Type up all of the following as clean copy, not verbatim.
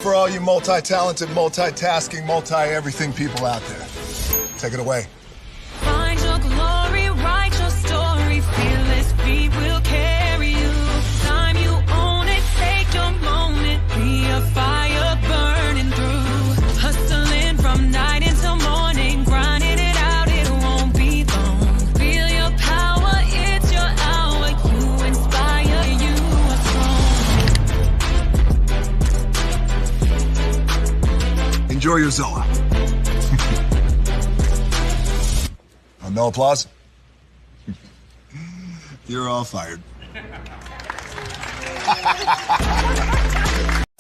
For all you multi-talented, multitasking, multi-everything people out there. Take it away. Find your glory, write your story, fearless feet will carry you. Time you own it, take your moment, be a fire burning through. Hustling from night until morning, grinding it out, it won't be long. Feel your power, it's your hour, you inspire, you are strong. Enjoy your Zola. No applause? You're all fired.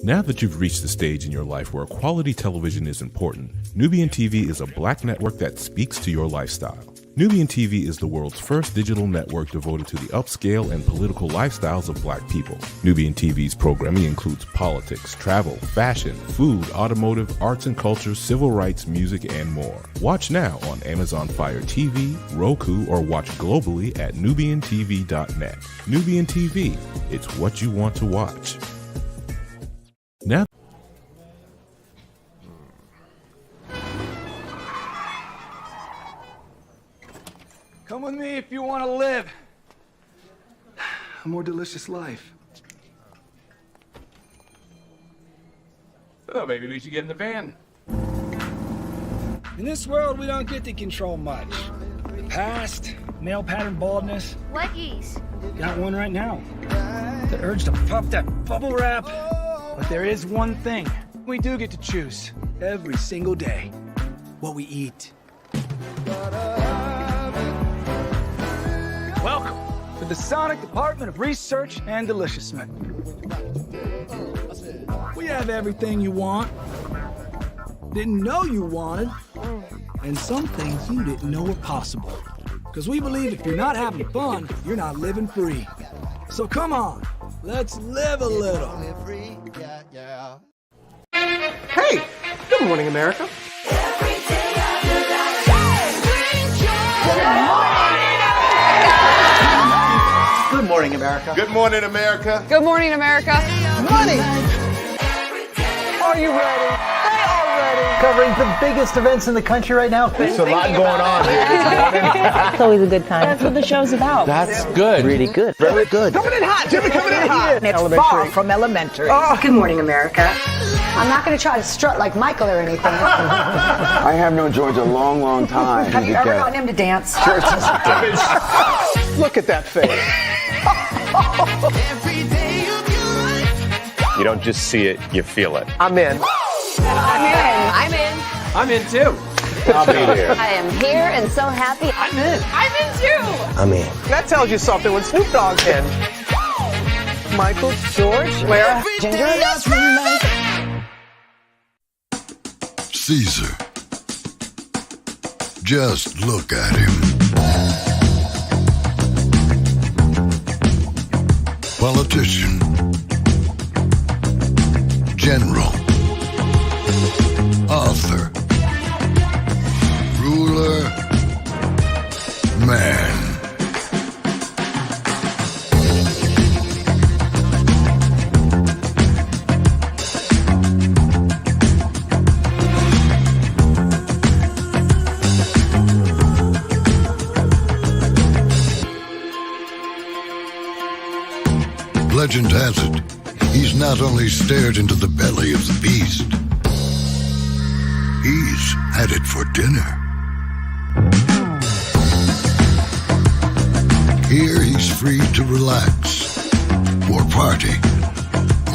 Now that you've reached the stage in your life where quality television is important, Nubian TV is a black network that speaks to your lifestyle. Nubian TV is the world's first digital network devoted to the upscale and political lifestyles of black people. Nubian TV's programming includes politics, travel, fashion, food, automotive, arts and culture, civil rights, music, and more. Watch now on Amazon Fire TV, Roku, or watch globally at nubiantv.net. Nubian TV, it's what you want to watch. Now, come with me if you want to live a more delicious life. Oh, maybe we should get in the van. In this world, we don't get to control much. The past, male pattern baldness. Leggies. Got one right now. The urge to pop that bubble wrap. But there is one thing we do get to choose every single day: what we eat. Welcome to the Sonic Department of Research and Deliciousment. We have everything you want, didn't know you wanted, and some things you didn't know were possible. Because we believe if you're not having fun, you're not living free. So come on, let's live a little. Hey, good morning, America. Good morning, America. Good morning, America. Good morning, America. Money. Are you ready? They are ready. Covering the biggest events in the country right now. There's a lot going on here this morning. It's always a good time. That's what the show's about. That's good. Really good. Very good. Coming in hot, Jimmy, coming in hot. It's far from elementary. Oh. Good morning, America. I'm not going to try to strut like Michael or anything. I have known George a long, long time. Have you ever gotten him to dance? Look at that face. You don't just see it, you feel it. I'm in. I'm in. I'm in. I'm in too. I'll be here. I am here and so happy. I'm in. I'm in too. I'm in. That tells you something when Snoop Dogg's in. Michael, George, where? Ginger. Caesar. Just look at him. Politician. General. Author. Ruler. Man. Legend has it, he's not only stared into the belly of the beast, he's had it for dinner. Here he's free to relax, or party,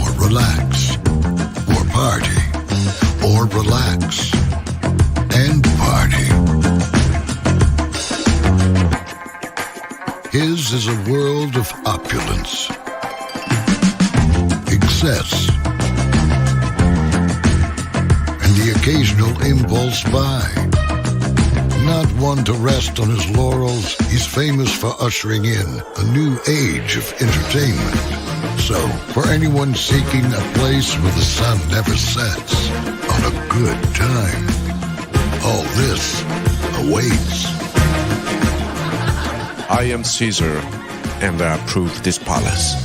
or relax, or party, or relax, and party. His is a world of opulence, excess, and the occasional impulse buy. Not one to rest on his laurels, he's famous for ushering in a new age of entertainment. So, for anyone seeking a place where the sun never sets on a good time, all this awaits. I am Caesar, and I approve this palace.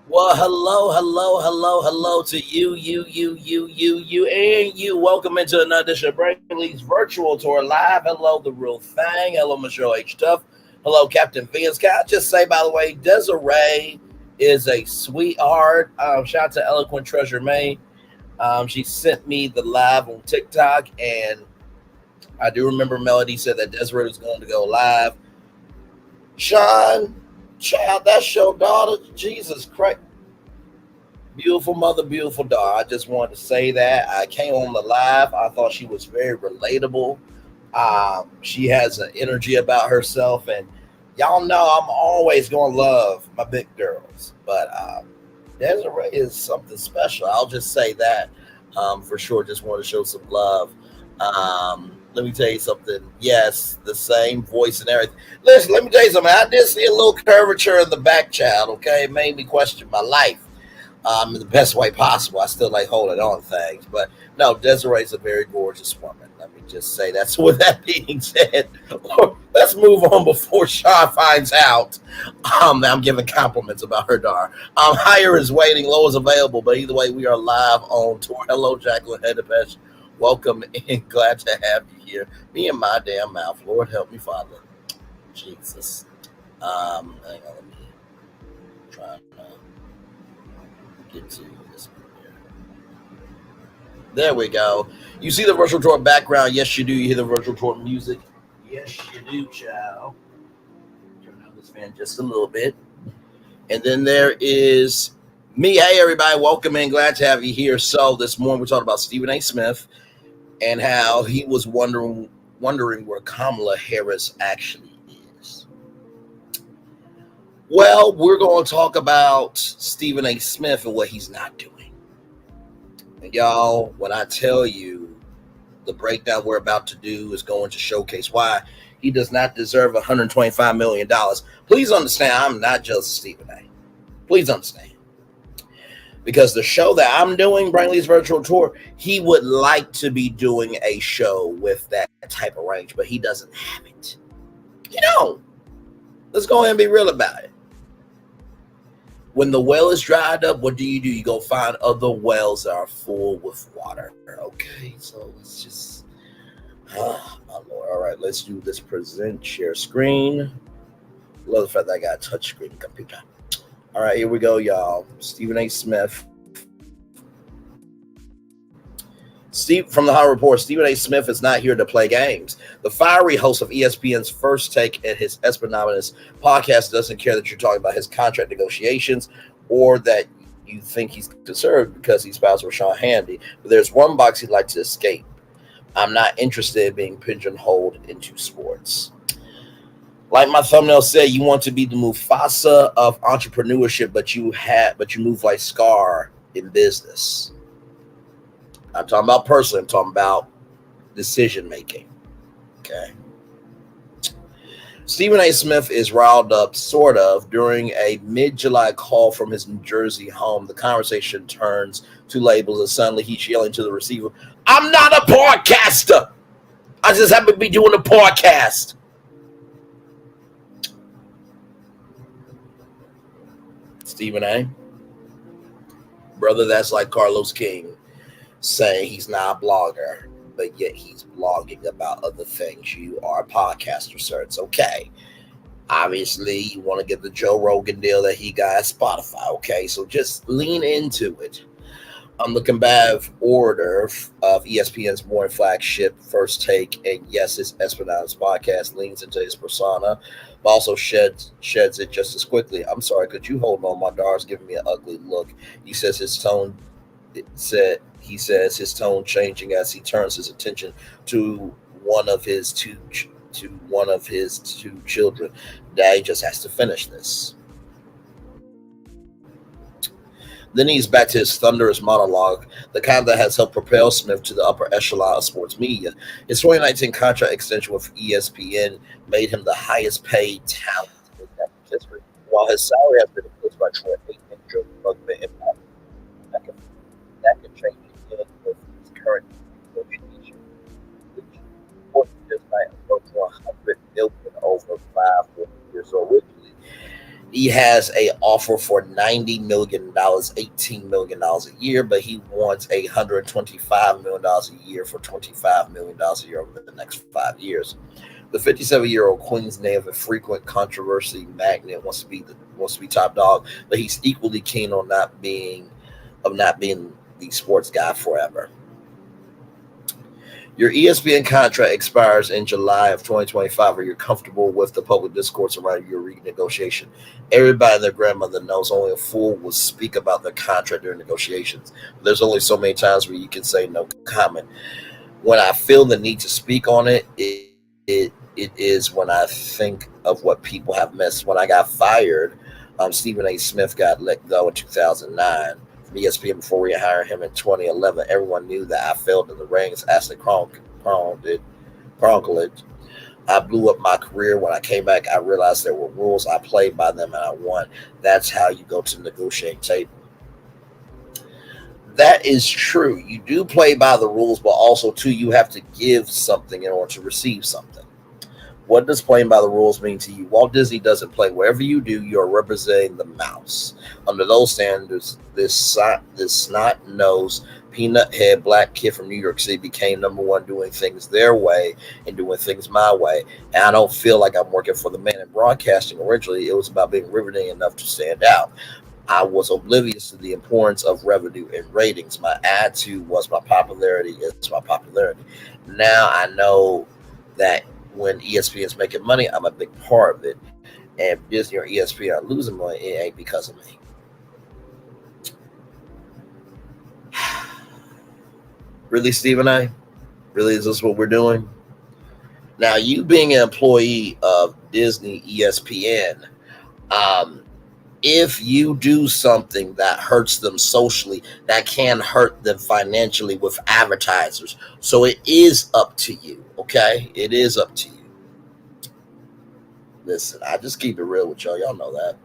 Well, hello to you, and you. Welcome into another edition of Brainley's virtual tour live. Hello, the real thing. Hello, Michelle H. Tuff. Hello, Captain Vince. Can I just say, by the way, Desiree is a sweetheart. Shout out to Eloquent Treasure May. She sent me the live on TikTok, and I do remember Melody said that Desiree was going to go live. Sean, child, that's your daughter. Jesus Christ. Beautiful mother, beautiful daughter. I just wanted to say that. I came on the live. I thought she was very relatable. She has an energy about herself, and y'all know I'm always going to love my big girls. But Desiree is something special. I'll just say that for sure. Just want to show some love. Let me tell you something. Yes, the same voice and everything. Listen, let me tell you something. I did see a little curvature in the back, child. Okay, it made me question my life. In the best way possible. I still like holding on to things, but no, Desiree's a very gorgeous woman. Let me just say that's with that being said. Let's move on before Sean finds out. I'm giving compliments about her daughter. Higher is waiting, low is available, but either way, we are live on tour. Hello, Jacqueline Hedepesh. Welcome and glad to have you here. Me and my damn mouth. Lord help me, Father. Jesus. Hang on, let me try. Get to this here. There we go. You see the virtual tour background? Yes, you do. You hear the virtual tour music? Yes, you do, child. Turn down this fan just a little bit. And then there is me. Hey, everybody. Welcome in. Glad to have you here. So this morning we're talking about Stephen A. Smith and how he was wondering where Kamala Harris actually is. Well, we're going to talk about Stephen A. Smith and what he's not doing. And y'all, when I tell you the breakdown we're about to do is going to showcase why he does not deserve $125 million. Please understand, I'm not just Stephen A. Please understand. Because the show that I'm doing, Brainley's virtual tour, he would like to be doing a show with that type of range, but he doesn't have it. You know, let's go ahead and be real about it. When the well is dried up, what do? You go find other wells that are full with water. Okay, so let's just, my Lord. All right, let's do this. Present, share screen. Love the fact that I got a touch screen computer. All right, here we go, y'all. Stephen A. Smith. From the Hollywood Report, Stephen A. Smith is not here to play games. The fiery host of ESPN's First Take and his Espanominous podcast doesn't care that you're talking about his contract negotiations or that you think he's deserved because he's spouse with Sean Hannity. But there's one box he'd like to escape. I'm not interested in being pigeonholed into sports. Like my thumbnail said, you want to be the Mufasa of entrepreneurship, but you move like Scar in business. I'm talking about personally. I'm talking about decision making. Okay. Stephen A. Smith is riled up, sort of, during a mid-July call from his New Jersey home. The conversation turns to labels, and suddenly he's yelling to the receiver, "I'm not a podcaster. I just happen to be doing a podcast." Stephen A. Brother, that's like Carlos King saying he's not a blogger, but yet he's blogging about other things. You are a podcaster, sir. It's okay. Obviously, you want to get the Joe Rogan deal that he got at Spotify, okay? So just lean into it. The combative orator of ESPN's morning flagship First Take, and yes, his Espanominous podcast leans into his persona, but also sheds it just as quickly. I'm sorry, could you hold on? My daughter's giving me an ugly look. He says his tone changing as he turns his attention to one of his two children. Daddy just has to finish this. Then he's back to his thunderous monologue, the kind that has helped propel Smith to the upper echelon of sports media. His 2019 contract extension with ESPN made him the highest paid talent in that history, while his salary has been eclipsed by Troy Aikman, Joe Buckman, and Pat. That can change again with his current negotiation, which just might approach 100 million over 5 years. So originally, he has a offer for $90 million, $18 million a year, but he wants $125 million a year for $25 million a year over the next 5 years. The 57-year-old Queen's native and frequent controversy magnet wants to be top dog, but he's equally keen on not being the sports guy forever. Your ESPN contract expires in July of 2025. Are you comfortable with the public discourse around your renegotiation? Everybody and their grandmother knows only a fool will speak about their contract during negotiations. There's only so many times where you can say no comment. When I feel the need to speak on it, it is when I think of what people have missed. When I got fired, Stephen A. Smith got let go in 2009. ESPN before we hired him in 2011. Everyone knew that I failed in the rings. Ashley chronicled it. I blew up my career. When I came back, I realized there were rules. I played by them and I won. That's how you go to the negotiating table. That is true. You do play by the rules, but also, too, you have to give something in order to receive something. What does playing by the rules mean to you? Walt Disney doesn't play. Wherever you do, you're representing the mouse. Under those standards, this snot-nosed, peanut-head black kid from New York City became #1 doing things their way and doing things my way. And I don't feel like I'm working for the man in broadcasting. Originally, it was about being riveting enough to stand out. I was oblivious to the importance of revenue and ratings. My attitude was my popularity is my popularity. Now I know that when ESPN is making money, I'm a big part of it. And if Disney or ESPN are losing money, it ain't because of me. Really, Stephen A? Really, is this what we're doing? Now, you being an employee of Disney, ESPN, if you do something that hurts them socially, that can hurt them financially with advertisers. So it is up to you, okay? It is up to you. Listen, I just keep it real with y'all. Y'all know that.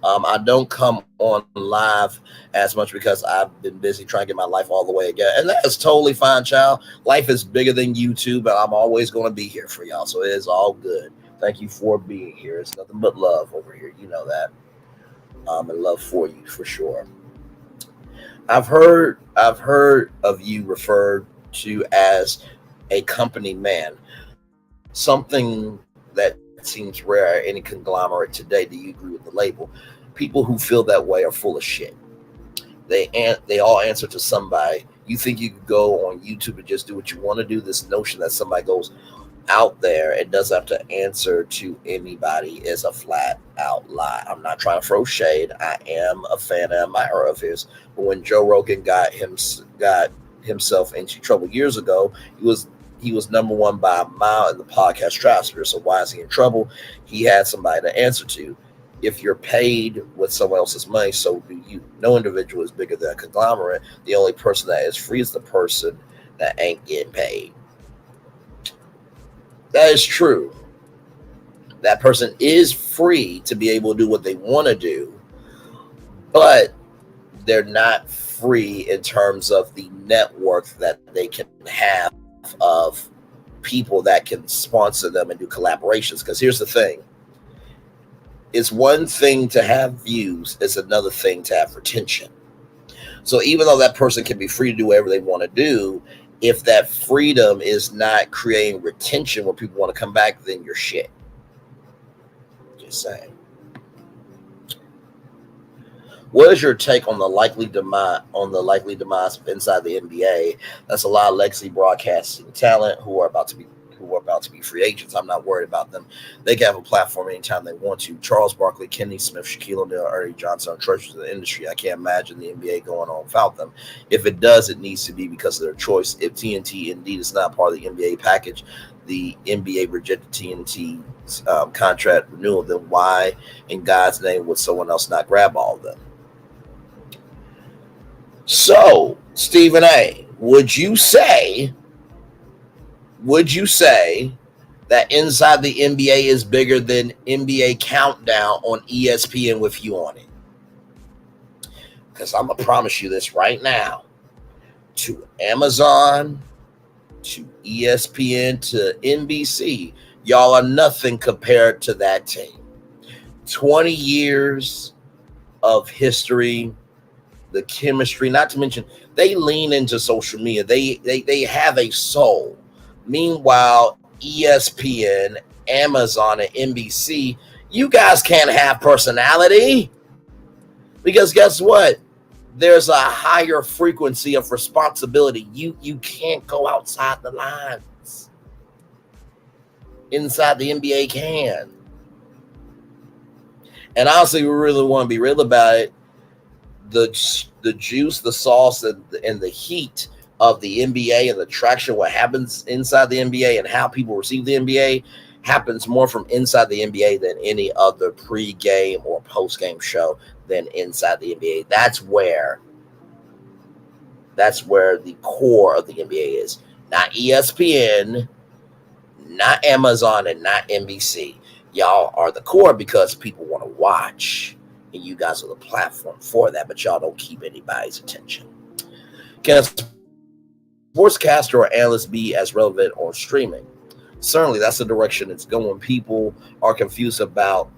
I don't come on live as much because I've been busy trying to get my life all the way again. And that's totally fine, child. Life is bigger than YouTube, and I'm always going to be here for y'all. So it is all good. Thank you for being here. It's nothing but love over here. You know that. And love for you for sure. I've heard of you referred to as a company man, something that seems rare at any conglomerate today. Do you agree with the label? People who feel that way are full of shit. They all answer to somebody. You think you could go on YouTube and just do what you want to do? This notion that somebody goes out there and doesn't have to answer to anybody is a flat out lie. I'm not trying to throw shade. I am a fan and admirer of his. But when Joe Rogan got himself into trouble years ago, he was #1 by a mile in the podcast stratosphere. So why is he in trouble? He had somebody to answer to. If you're paid with someone else's money, so do you. No individual is bigger than a conglomerate. The only person that is free is the person that ain't getting paid. That is true. That person is free to be able to do what they want to do, but they're not free in terms of the network that they can have of people that can sponsor them and do collaborations. Because here's the thing. It's one thing to have views. It's another thing to have retention. So even though that person can be free to do whatever they want to do, if that freedom is not creating retention where people want to come back, then you're shit. Just saying. What is your take on the likely demise inside the NBA? That's a lot of legacy broadcasting talent who are about to be free agents. I'm not worried about them. They can have a platform anytime they want to. Charles Barkley, Kenny Smith, Shaquille O'Neal, Ernie Johnson are treasures of the industry. I can't imagine the NBA going on without them. If it does, it needs to be because of their choice. If TNT indeed is not part of the NBA package, the NBA rejected TNT's contract renewal, then why in God's name would someone else not grab all of them? So, Stephen A., would you say that Inside the NBA is bigger than NBA Countdown on ESPN with you on it? Because I'm going to promise you this right now. To Amazon, to ESPN, to NBC, y'all are nothing compared to that team. 20 years of history, the chemistry, not to mention they lean into social media. They have a soul. Meanwhile, ESPN, Amazon, and NBC, you guys can't have personality because guess what? There's a higher frequency of responsibility. You can't go outside the lines. Inside the NBA can. And honestly, we really want to be real about it. The juice, the sauce, and the heat of the NBA and the traction, what happens inside the NBA and how people receive the NBA happens more from inside the NBA than any other pre-game or post-game show than inside the NBA. That's where the core of the NBA is. Not ESPN, not Amazon, and not NBC. Y'all are the core because people want to watch. And you guys are the platform for that, but y'all don't keep anybody's attention. Can a sportscaster or analyst be as relevant on streaming? Certainly, that's the direction it's going. People are confused about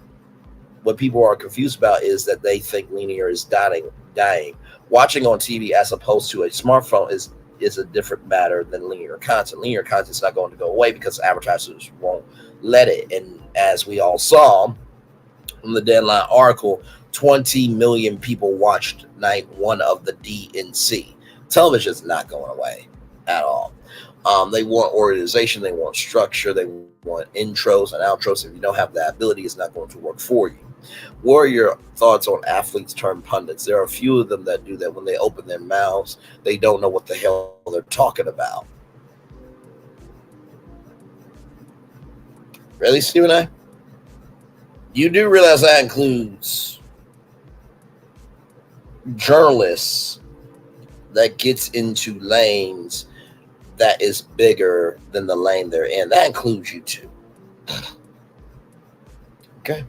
what people are confused about is that they think linear is dying. Watching on TV as opposed to a smartphone is a different matter than linear content. Linear content is not going to go away because advertisers won't let it. And as we all saw from the Deadline article, 20 million people watched night one of the DNC. Television is not going away at all. They want organization, they want structure, they want intros and outros. If you don't have that ability, it's not going to work for you. What are your thoughts on athletes turned pundits? There are a few of them that do that. When they open their mouths, they don't know what the hell they're talking about. Really, Stephen A.? You do realize that includes journalists that gets into lanes that is bigger than the lane they're in. That includes you too. Okay.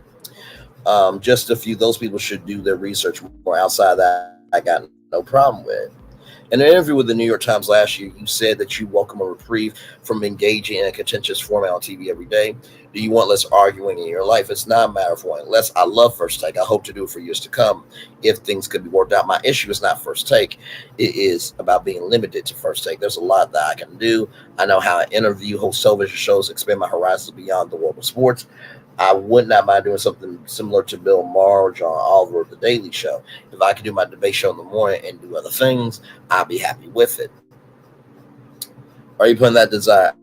Just a few. Those people should do their research more. Outside that, I got no problem with. In an interview with the New York Times last year, you said that you welcome a reprieve from engaging in a contentious format on TV every day. Do you want less arguing in your life? It's not a matter of wanting less. I love First Take. I hope to do it for years to come if things could be worked out. My issue is not First Take. It is about being limited to First Take. There's a lot that I can do. I know how I interview, host television shows, expand my horizons beyond the world of sports. I would not mind doing something similar to Bill Maher or John Oliver of The Daily Show. If I could do my debate show in the morning and do other things, I'd be happy with it. Are you putting that desire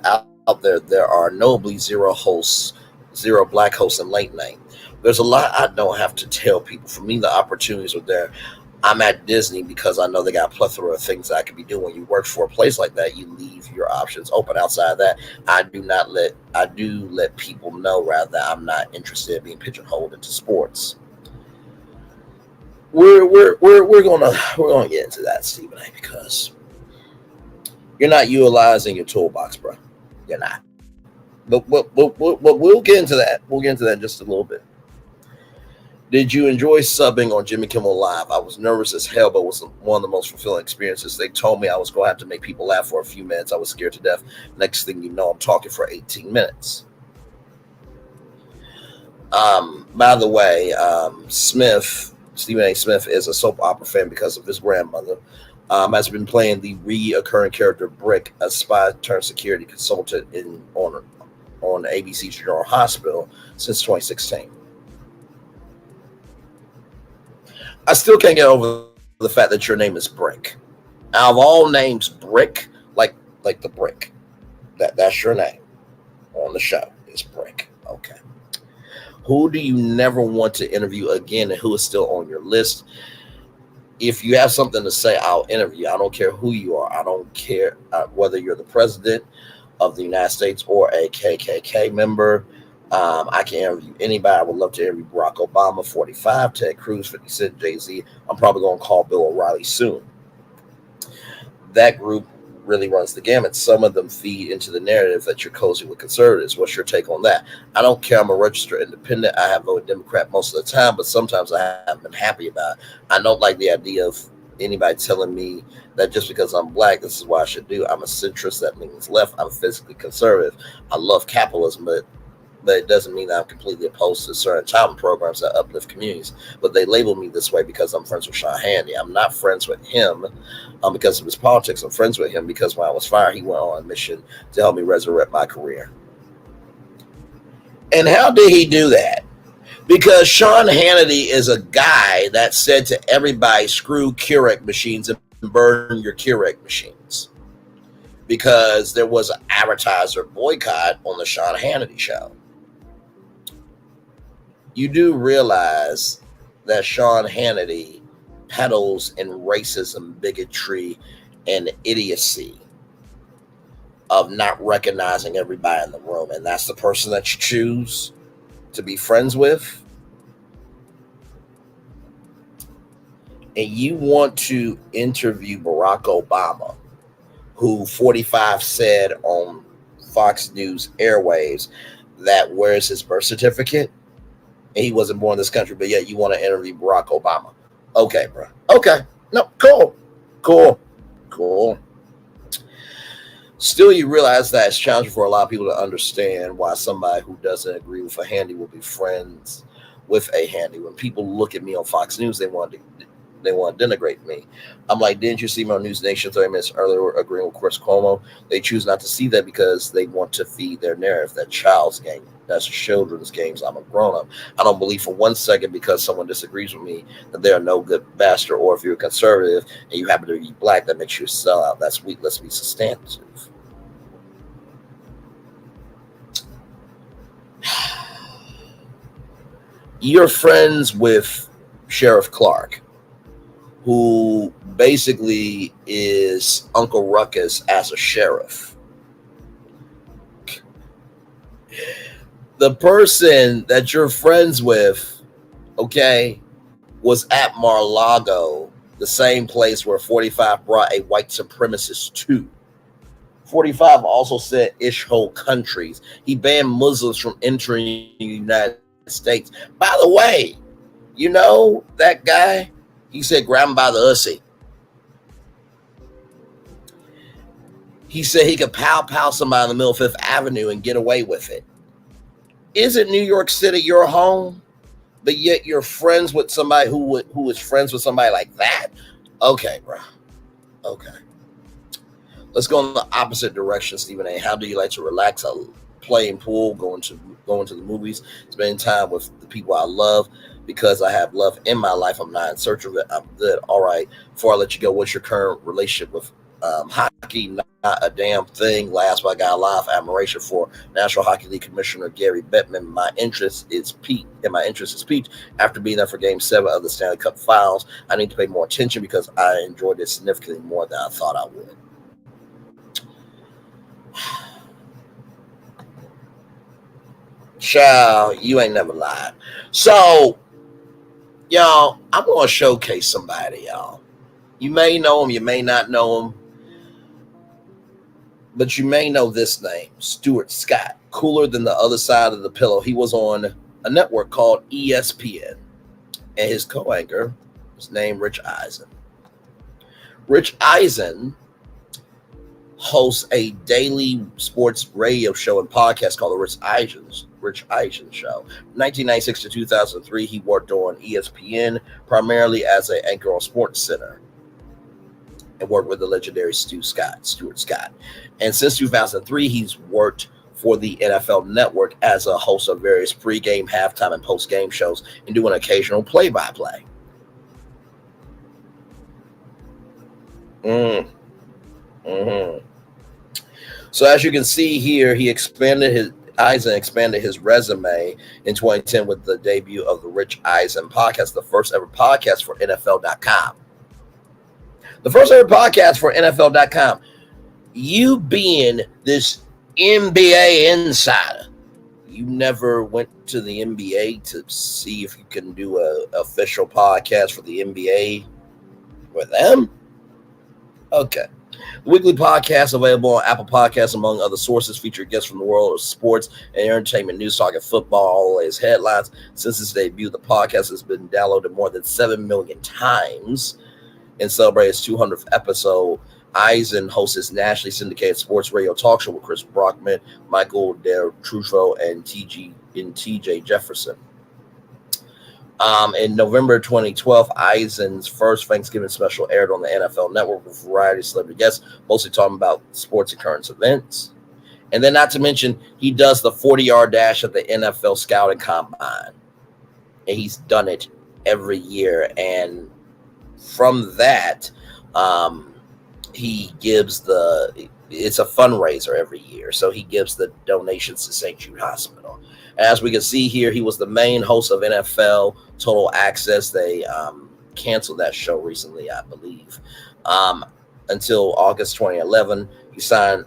out there? There are notably zero black hosts in late night. There's a lot I don't have to tell people. For me, the opportunities are there. I'm at Disney because I know they got a plethora of things that I could be doing. When you work for a place like that, you leave your options open. Outside of that, I do let people know rather that I'm not interested in being pigeonholed into sports. We're gonna get into that, Stephen A., because you're not utilizing your toolbox, bro. You're not. But we'll get into that. We'll get into that in just a little bit. Did you enjoy subbing on Jimmy Kimmel Live? I was nervous as hell, but it was one of the most fulfilling experiences. They told me I was going to have to make people laugh for a few minutes. I was scared to death. Next thing you know, I'm talking for 18 minutes. By the way, Stephen A. Smith is a soap opera fan because of his grandmother. Has been playing the reoccurring character Brick, a spy turned security consultant on ABC's General Hospital since 2016. I still can't get over the fact that your name is Brick. Out of all names, Brick, like the brick, that's your name on the show is Brick. Okay. Who do you never want to interview again, and who is still on your list? If you have something to say, I'll interview. I don't care who you are. I don't care whether you're the president of the United States or a KKK member I can interview anybody. I would love to interview Barack Obama, 45, Ted Cruz, 50 Cent, Jay-Z. I'm probably going to call Bill O'Reilly soon. That group really runs the gamut. Some of them feed into the narrative that you're cozy with conservatives. What's your take on that? I don't care. I'm a registered independent. I have voted Democrat most of the time, but sometimes I haven't been happy about it. I don't like the idea of anybody telling me that just because I'm black, this is what I should do. I'm a centrist. That means left. I'm physically conservative. I love capitalism, but it doesn't mean that I'm completely opposed to certain child programs that uplift communities. But they label me this way because I'm friends with Sean Hannity. I'm not friends with him because of his politics. I'm friends with him because when I was fired, he went on a mission to help me resurrect my career. And how did he do that? Because Sean Hannity is a guy that said to everybody, screw Keurig machines and burn your Keurig machines. Because there was an advertiser boycott on the Sean Hannity show. You do realize that Sean Hannity peddles in racism, bigotry, and idiocy of not recognizing everybody in the room. And that's the person that you choose to be friends with. And you want to interview Barack Obama, who 45 said on Fox News airwaves that where's his birth certificate? And he wasn't born in this country, but yet you want to interview Barack Obama. Okay, bro. Okay. No, cool. Still, you realize that it's challenging for a lot of people to understand why somebody who doesn't agree with a handy will be friends with a handy. When people look at me on Fox News, they want to denigrate me. I'm like, didn't you see me on News Nation 30 minutes earlier agreeing with Chris Cuomo? They choose not to see that because they want to feed their narrative, that child's game. That's children's games. I'm a grown-up. I don't believe for 1 second because someone disagrees with me that they are no good bastard, or if you're a conservative and you happen to be black, that makes you a sellout. That's weak. Let's be substantive. You're friends with Sheriff Clark, who basically is Uncle Ruckus as a sheriff. The person that you're friends with, okay, was at Mar-a-Lago, the same place where 45 brought a white supremacist to. 45 also said Ishhole countries. He banned Muslims from entering the United States. By the way, you know that guy? He said, grab him by the ussy. He said he could pow somebody in the middle of Fifth Avenue and get away with it. Isn't New York City your home? But yet you're friends with somebody who is friends with somebody like that? Okay, bro. Okay. Let's go in the opposite direction, Stephen A. How do you like to relax? Playing pool, going to the movies, spending time with the people I love. Because I have love in my life, I'm not in search of it. I'm good. All right. Before I let you go, what's your current relationship with hockey? Not a damn thing. Last, but I got a lot of admiration for National Hockey League Commissioner Gary Bettman. My interest is peaked. After being there for Game 7 of the Stanley Cup Finals. I need to pay more attention because I enjoyed it significantly more than I thought I would. Child, you ain't never lied. So, y'all, I'm going to showcase somebody, y'all. You may know him, you may not know him, but you may know this name, Stuart Scott. Cooler than the other side of the pillow. He was on a network called ESPN, and his co-anchor was named Rich Eisen. Rich Eisen hosts a daily sports radio show and podcast called The Rich Eisen Show. 1996 to 2003, he worked on ESPN primarily as an anchor on Sports Center and worked with the legendary Stuart Scott. And since 2003, he's worked for the NFL Network as a host of various pregame, halftime, and postgame shows and doing occasional play-by-play. So as you can see here, Eisen expanded his resume in 2010 with the debut of the Rich Eisen podcast, the first ever podcast for NFL.com. The first ever podcast for NFL.com. You being this NBA insider, you never went to the NBA to see if you can do a official podcast for the NBA with them? Okay. The weekly podcast available on Apple Podcasts, among other sources, feature guests from the world of sports and entertainment, news, talking football, all the latest headlines. Since its debut, the podcast has been downloaded more than 7 million times. And celebrate its 200th episode, Eisen hosts his nationally syndicated sports radio talk show with Chris Brockman, Michael Del Truffaut, and TJ Jefferson. In November 2012, Eisen's first Thanksgiving special aired on the NFL Network with a variety of celebrity guests, mostly talking about sports and current events. And then, not to mention, he does the 40-yard dash at the NFL Scouting Combine. And he's done it every year. And from that, he gives it's a fundraiser every year. So he gives the donations to St. Jude Hospital. As we can see here, he was the main host of NFL Total Access. They canceled that show recently, I believe. Until August 2011,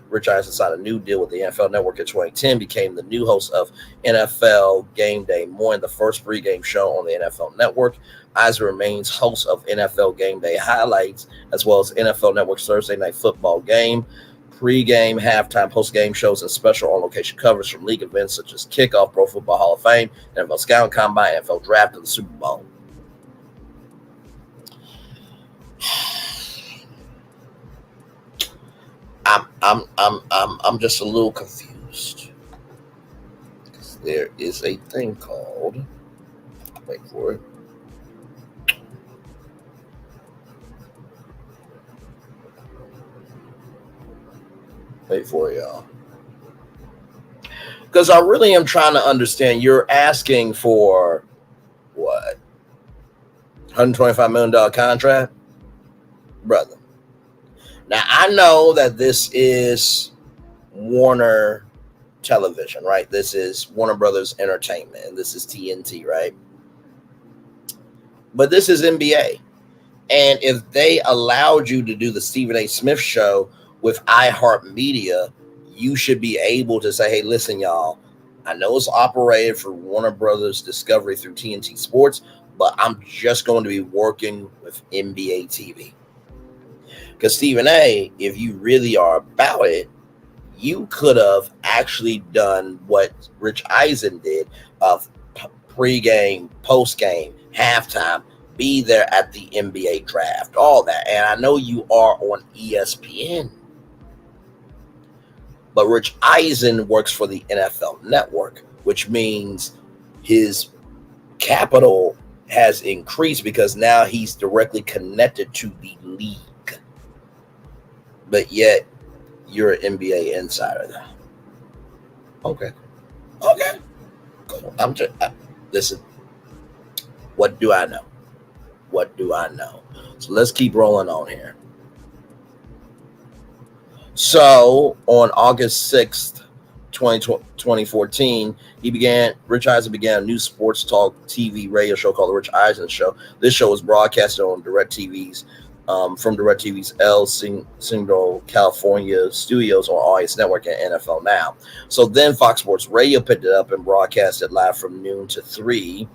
Rich Eisen signed a new deal with the NFL Network in 2010, became the new host of NFL Game Day Morning, the first pregame show on the NFL Network. Eisen remains host of NFL Game Day Highlights, as well as NFL Network's Thursday Night Football game, pre-game, halftime, post-game shows, and special on-location coverage from league events such as Kickoff, Pro Football Hall of Fame, NFL Scouting Combine, NFL Draft, and the Super Bowl. I'm just a little confused. There is a thing called, wait for it. Wait for it, y'all. Because I really am trying to understand. You're asking for what? $125 million contract? Brother. Now, I know that this is Warner Television, right? This is Warner Brothers Entertainment, and this is TNT, right? But this is NBA. And if they allowed you to do the Stephen A. Smith show with iHeartMedia, you should be able to say, hey, listen, y'all, I know it's operated for Warner Brothers Discovery through TNT Sports, but I'm just going to be working with NBA TV. Because Stephen A., if you really are about it, you could have actually done what Rich Eisen did of pregame, postgame, halftime, be there at the NBA draft, all that. And I know you are on ESPN. But Rich Eisen works for the NFL Network, which means his capital has increased because now he's directly connected to the league. But yet, you're an NBA insider now. Okay. Cool. Listen. What do I know? So let's keep rolling on here. So on August 6th, 2014, Rich Eisen began a new sports talk TV radio show called The Rich Eisen Show. This show was broadcasted on DirecTV's from DirecTV's El Segundo, California studios on Audience Network and NFL Now. So then Fox Sports Radio picked it up and broadcast it live from noon to 3.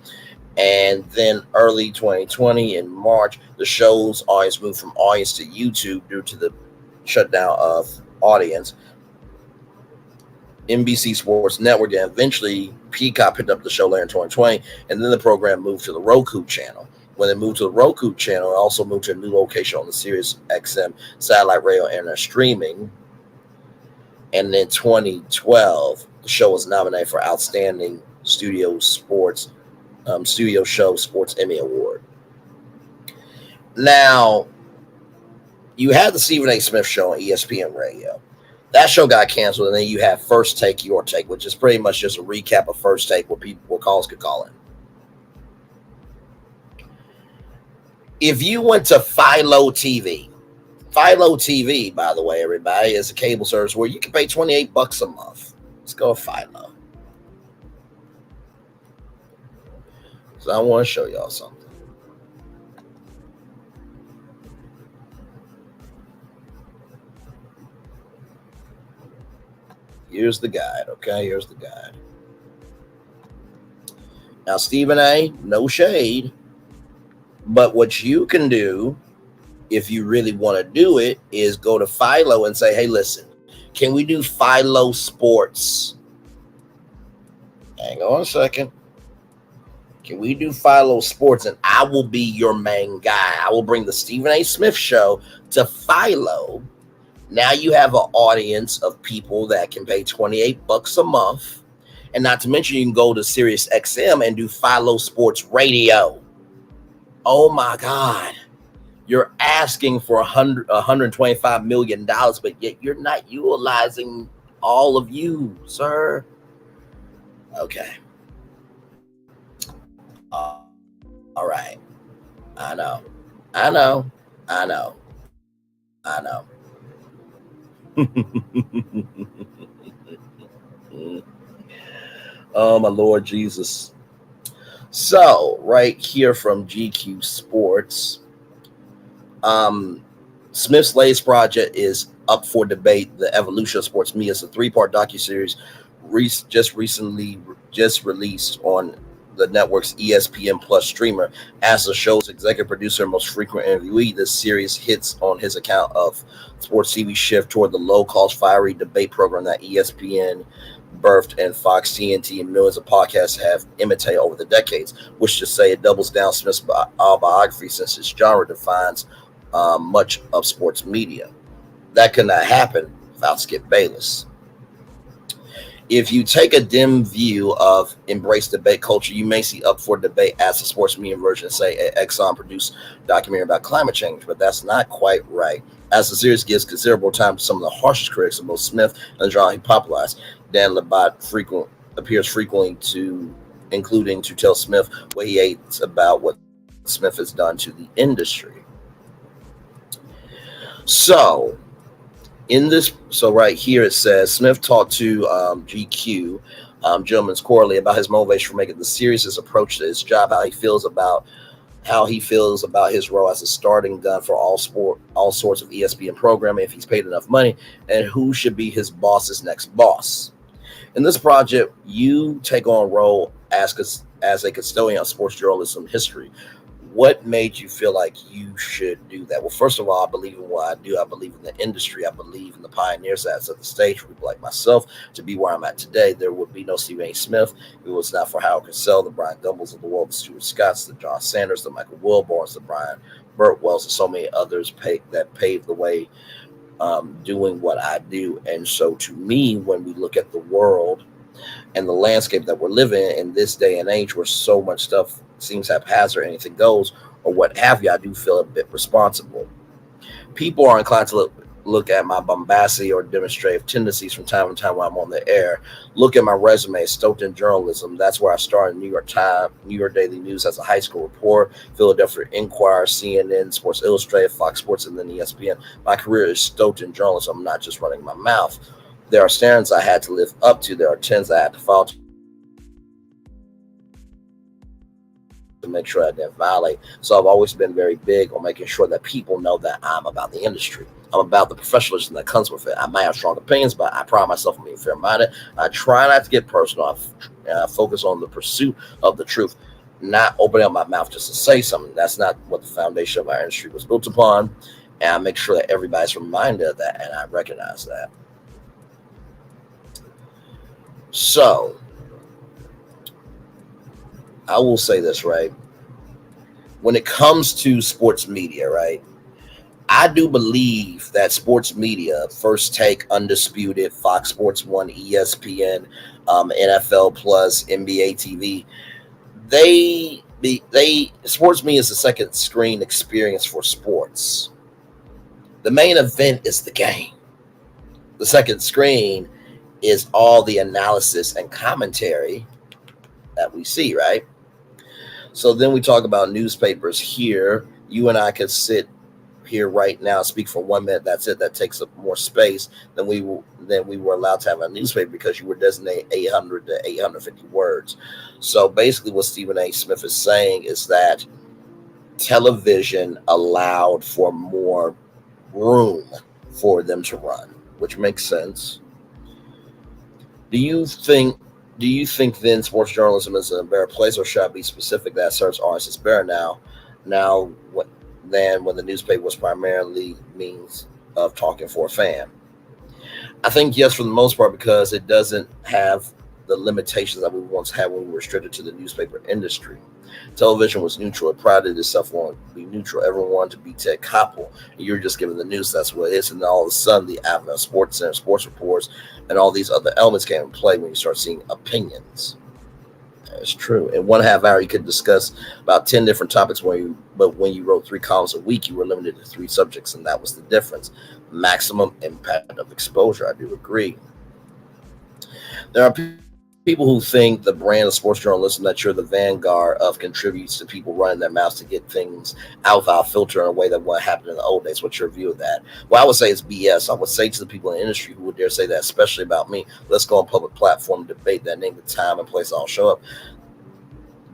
And then early 2020 in March, the show's audience moved from Audience to YouTube due to the shutdown of Audience. NBC Sports Network, and eventually Peacock picked up the show later in 2020, and then the program moved to the Roku channel. When it moved to the Roku channel, it also moved to a new location on the Sirius XM satellite radio and streaming. And in 2012, the show was nominated for Outstanding Studio Show Sports Emmy Award. Now, you had the Stephen A. Smith show on ESPN Radio. That show got canceled, and then you have First Take, Your Take, which is pretty much just a recap of First Take where callers could call in. If you went to Philo TV, by the way, everybody, is a cable service where you can pay $28 a month. Let's go with Philo. So I want to show y'all something. Here's the guide, okay? Here's the guide. Now, Stephen A., no shade, but what you can do if you really want to do it is go to Philo and say, hey, listen, can we do Philo Sports? Hang on a second. Can we do Philo Sports? And I will be your main guy. I will bring the Stephen A. Smith show to Philo. Now you have an audience of people that can pay $28 a month. And not to mention, you can go to Sirius XM and do Philo Sports Radio. Oh my God. You're asking for $125 million, but yet you're not utilizing all of you, sir. Okay. All right. I know. Oh, my Lord Jesus. So, right here from GQ Sports, Smith's latest project is up for debate. The Evolution of Sports Media is a 3-part docuseries just released on the network's ESPN Plus streamer. As the show's executive producer and most frequent interviewee, this series hits on his account of sports TV shift toward the low-cost, fiery debate program that ESPN birthed and Fox, TNT, and millions of podcasts have imitated over the decades, which to say it doubles down Smith's autobiography since his genre defines much of sports media. That could not happen without Skip Bayless. If you take a dim view of embrace debate culture, you may see up for debate as a sports media version, say an Exxon produced documentary about climate change, but that's not quite right. As the series gives considerable time to some of the harshest critics of both Smith and the genre he popularized, Dan Labat appears frequently including to tell Smith what he hates about what Smith has done to the industry. So right here it says Smith talked to GQ, Gentleman's Quarterly, about his motivation for making the series, his approach to his job, how he feels about his role as a starting gun for all sorts of ESPN programming, if he's paid enough money, and who should be his boss's next boss. In this project, you take on a role as a custodian of sports journalism history. What made you feel like you should do that? Well, first of all, I believe in what I do. I believe in the industry. I believe in the pioneers that set the stage for people like myself to be where I'm at today. There would be no Stephen A. Smith if it was not for Howard Cosell, the Brian Gumbles of the world, the Stuart Scotts, the John Sanders, the Michael Wilborns, the Brian Burtwells, and so many others that paved the way doing what I do. And so to me, when we look at the world and the landscape that we're living in this day and age where so much stuff seems haphazard, anything goes, or what have you, I do feel a bit responsible. People are inclined to look at my bombastic or demonstrative tendencies from time to time when I'm on the air. Look at my resume, stoked in journalism. That's where I started New York Times, New York Daily News as a high school reporter, Philadelphia Inquirer, CNN, Sports Illustrated, Fox Sports, and then ESPN. My career is stoked in journalism. I'm not just running my mouth. There are standards I had to live up to. There are trends I had to follow to make sure I didn't violate. So I've always been very big on making sure that people know that I'm about the industry. I'm about the professionalism that comes with it. I might have strong opinions, but I pride myself on being fair-minded. I try not to get personal. I focus on the pursuit of the truth, not opening up my mouth just to say something. That's not what the foundation of our industry was built upon. And I make sure that everybody's reminded of that, and I recognize that. So I will say this, right? When it comes to sports media, right, I do believe that sports media, First Take, Undisputed, Fox Sports 1, ESPN, NFL Plus, NBA TV, sports media is a second screen experience for sports. The main event is the game. The second screen is all the analysis and commentary that we see, right? So then we talk about newspapers here. You and I could sit here right now, speak for 1 minute. That's it. That takes up more space than we were allowed to have a newspaper because you were designated 800 to 850 words. So basically what Stephen A. Smith is saying is that television allowed for more room for them to run, which makes sense. Do you think Do you think then sports journalism is in a better place, or should I be specific that certain artists is better now what, than when the newspaper was primarily means of talking for a fan? I think yes, for the most part, because it doesn't have the limitations that we once had when we were restricted to the newspaper industry. Television was neutral. It prided itself on being neutral. Everyone wanted to be Ted Koppel. And you're just giving the news. That's what it is. And then all of a sudden, the advent of Sports Center, sports reports, and all these other elements came into play when you start seeing opinions. That's true. In 1/2 hour, you could discuss about 10 different topics. But when you wrote 3 columns a week, you were limited to 3 subjects, and that was the difference. Maximum impact of exposure. I do agree. There are people who think the brand of sports journalism that you're the vanguard of contributes to people running their mouths to get things out without filter in a way that what happened in the old days. What's your view of that? Well, I would say it's BS. I would say to the people in the industry who would dare say that, especially about me, let's go on public platform, debate that, name the time and place I'll show up.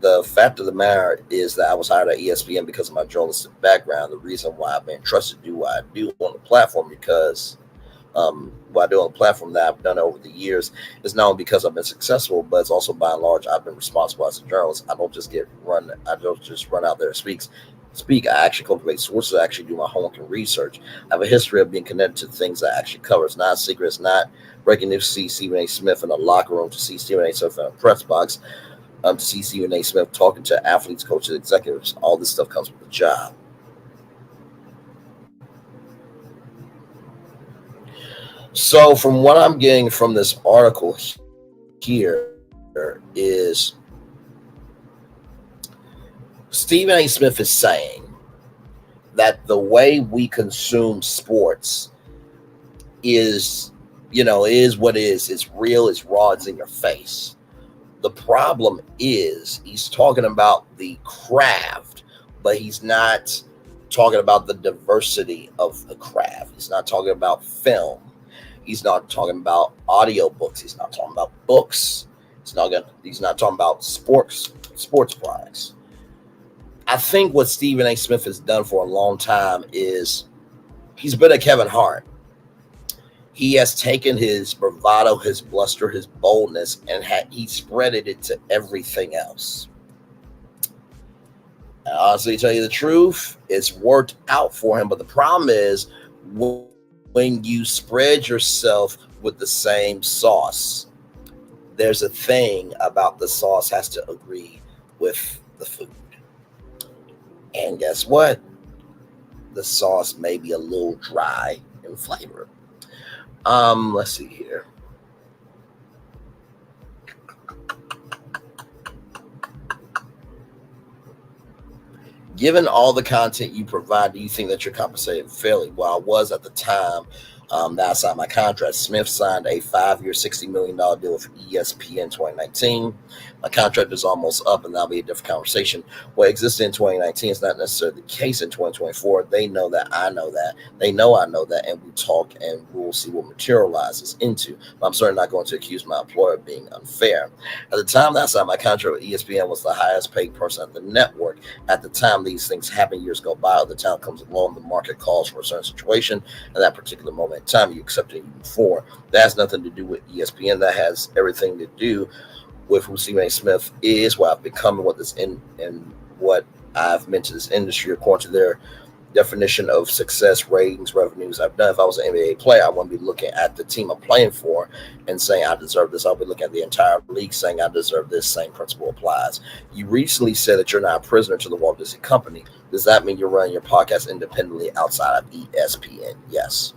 The fact of the matter is that I was hired at ESPN because of my journalistic background. The reason why I've been trusted to do what I do on the platform, because what I do on the platform that I've done over the years is not only because I've been successful, but it's also by and large I've been responsible as a journalist. I don't just run out there and speak. I actually cultivate sources. I actually do my homework and research. I have a history of being connected to things that I actually cover. It's not a secret. It's not breaking news to see Stephen A. Smith in a locker room, to see Stephen A. Smith in a press box, to see Stephen A. Smith talking to athletes, coaches, executives. All this stuff comes with the job. So from what I'm getting from this article here is Stephen A. Smith is saying that the way we consume sports is what it is. It's real, it's raw, it's in your face. The problem is he's talking about the craft, but he's not talking about the diversity of the craft. He's not talking about film. He's not talking about audiobooks. He's not talking about books. He's not talking about sports products. I think what Stephen A. Smith has done for a long time is he's been a Kevin Hart. He has taken his bravado, his bluster, his boldness, and he spreaded it to everything else. And honestly, to tell you the truth, it's worked out for him. But the problem is when you spread yourself with the same sauce, there's a thing about the sauce has to agree with the food. And guess what? The sauce may be a little dry in flavor. Let's see here. Given all the content you provide, do you think that you're compensated fairly? Well, I was at the time that I signed my contract. Smith signed a 5-year, $60 million deal with ESPN in 2019. My contract is almost up, and that'll be a different conversation. What existed in 2019 is not necessarily the case in 2024. They know that, I know that. They know I know that, and we talk, and we'll see what materializes into. But I'm certainly not going to accuse my employer of being unfair. At the time that I signed my contract with ESPN was the highest paid person at the network. At the time these things happen, years go by, the time comes along, the market calls for a certain situation, and that particular moment in time, you accept it, you move forward. That has nothing to do with ESPN. That has everything to do with who Stephen A. Smith is, what I've become, and what I've meant to this industry according to their definition of success, ratings, revenues. I've done. If I was an NBA player, I wouldn't be looking at the team I'm playing for and saying I deserve this. I'll be looking at the entire league saying I deserve this. Same principle applies. You recently said that you're not a prisoner to the Walt Disney Company. Does that mean you're running your podcast independently outside of ESPN? Yes.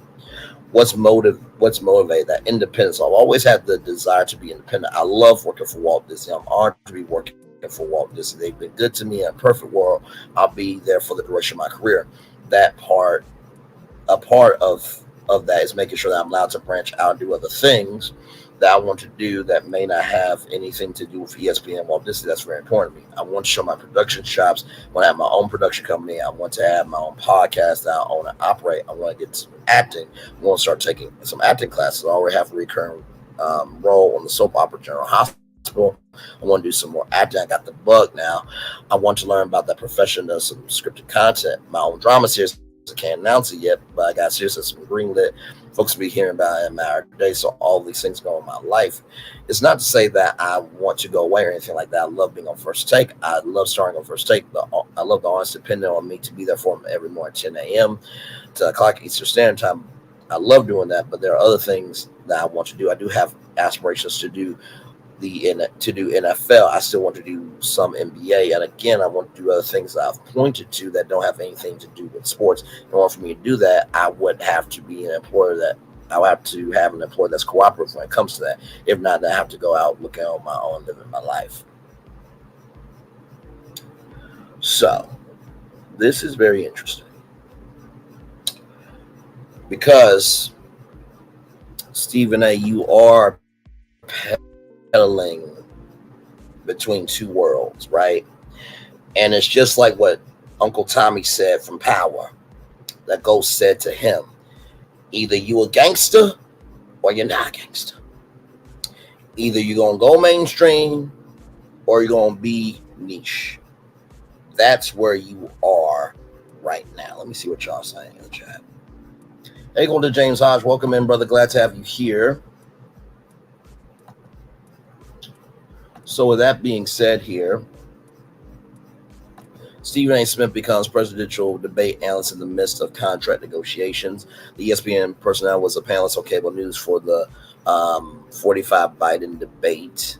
What's motivated that independence? I've always had the desire to be independent. I love working for Walt Disney. I'm honored to be working for Walt Disney. They've been good to me. In a perfect world, I'll be there for the duration of my career. A part of that is making sure that I'm allowed to branch out and do other things that I want to do that may not have anything to do with ESPN and Walt Disney. That's very important to me. I want to show my production shops. I want to have my own production company. I want to have my own podcast that I own and operate. I want to get some acting. I want to start taking some acting classes. I already have a recurring role on the soap opera General Hospital. I want to do some more acting. I got the bug now. I want to learn about that profession of some scripted content, my own drama series. I can't announce it yet, but I got series that's been greenlit folks be hearing about in our day. So all these things go in my life. It's not to say that I want to go away or anything like that. I love being on First Take. I love starting on First Take. I love the audience depending on me to be there for them every morning, 10 a.m. to o'clock Eastern Standard Time. I love doing that, but there are other things that I want to do. I do have aspirations to do NFL. I still want to do some NBA, and again, I want to do other things that I've pointed to that don't have anything to do with sports. In order for me to do that, I would have to be an employer that I would have to have an employer that's cooperative when it comes to that. If not, then I have to go out looking on my own, living my life. So, this is very interesting because Stephen A., you are peddling between two worlds, right? And it's just like what Uncle Tommy said from Power. That Ghost said to him, either you a gangster or you're not a gangster. Either you're going to go mainstream or you're going to be niche. That's where you are right now. Let me see what y'all saying in the chat. Hey, go to James Hodge. Welcome in, brother. Glad to have you here. So with that being said here, Stephen A. Smith becomes presidential debate analyst in the midst of contract negotiations. The ESPN personnel was a panelist on cable news for the 45 Biden debate.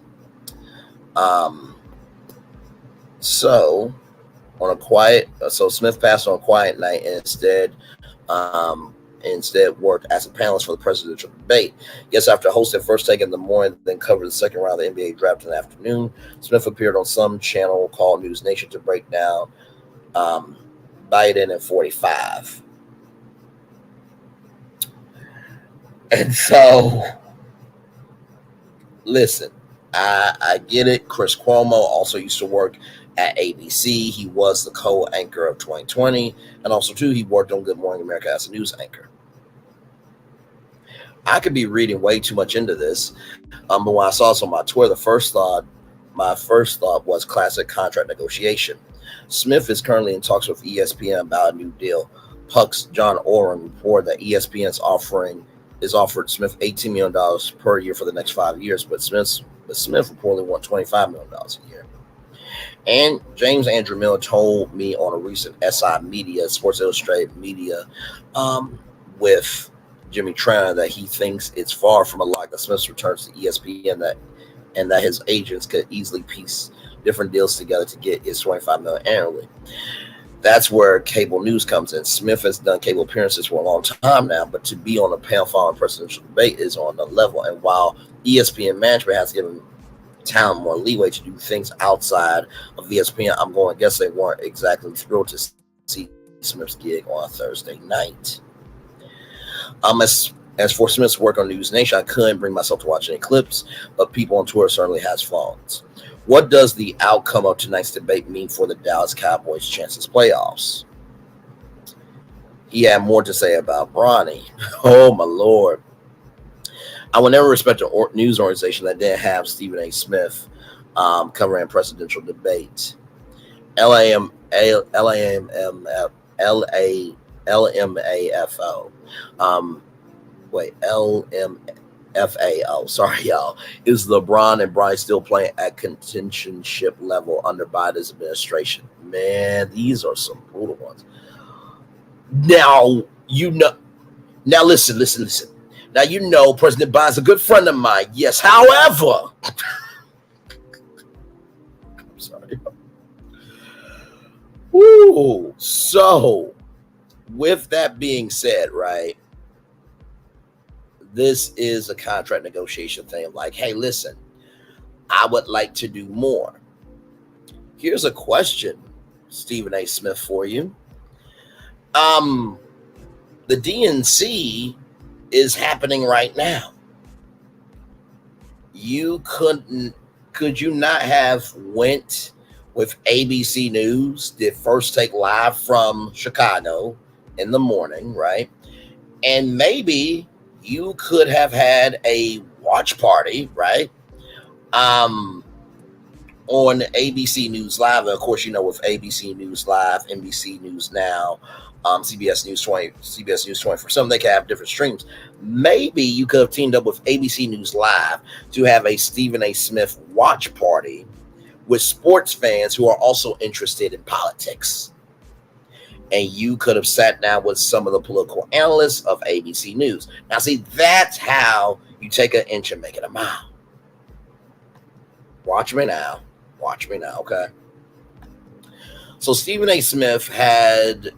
So Smith passed on a quiet night and instead worked as a panelist for the presidential debate. Yes, after hosting First Take in the morning, then covered the second round of the NBA draft in the afternoon, Smith appeared on some channel called News Nation to break down Biden at 45. And so, listen, I get it. Chris Cuomo also used to work at ABC. He was the co-anchor of 2020. And also, too, he worked on Good Morning America as a news anchor. I could be reading way too much into this. But when I saw this on my Twitter, my first thought was classic contract negotiation. Smith is currently in talks with ESPN about a new deal. Puck's John Oren reported that ESPN is offered Smith $18 million per year for the next 5 years, but Smith reportedly won $25 million a year. And James Andrew Miller told me on a recent SI Media, Sports Illustrated Media, with Jimmy Tranter, that he thinks it's far from a lock that Smith's returns to ESPN, and that his agents could easily piece different deals together to get his $25 million annually. That's where cable news comes in. Smith has done cable appearances for a long time now, but to be on a panel following presidential debate is on the level. And while ESPN management has given talent more leeway to do things outside of ESPN, I'm going to guess they weren't exactly thrilled to see Smith's gig on a Thursday night. As for Smith's work on News Nation, I couldn't bring myself to watch any clips, but people on Twitter certainly has phones. What does the outcome of tonight's debate mean for the Dallas Cowboys' chances playoffs? He had more to say about Bronny. Oh, my Lord. I will never respect a news organization that didn't have Stephen A. Smith covering presidential debate. LMAFO. LMFAO. Sorry, y'all. Is LeBron and Bryce still playing at contentionship level under Biden's administration? Man, these are some brutal ones. Now, Now, listen. Now, President Biden's a good friend of mine. Yes, however, I'm sorry. Woo. So, with that being said, right, this is a contract negotiation thing. Like, hey, listen, I would like to do more. Here's a question, Stephen A. Smith, for you. The DNC is happening right now. Could you not have went with ABC News, did First Take live from Chicago in the morning, right? And maybe you could have had a watch party, right? On ABC News Live. And of course, with ABC News Live, NBC News Now, CBS News 20. For some, they can have different streams. Maybe you could have teamed up with ABC News Live to have a Stephen A. Smith watch party with sports fans who are also interested in politics. And you could have sat down with some of the political analysts of ABC News. Now, see, that's how you take an inch and make it a mile. Watch me now, okay? So Stephen A. Smith had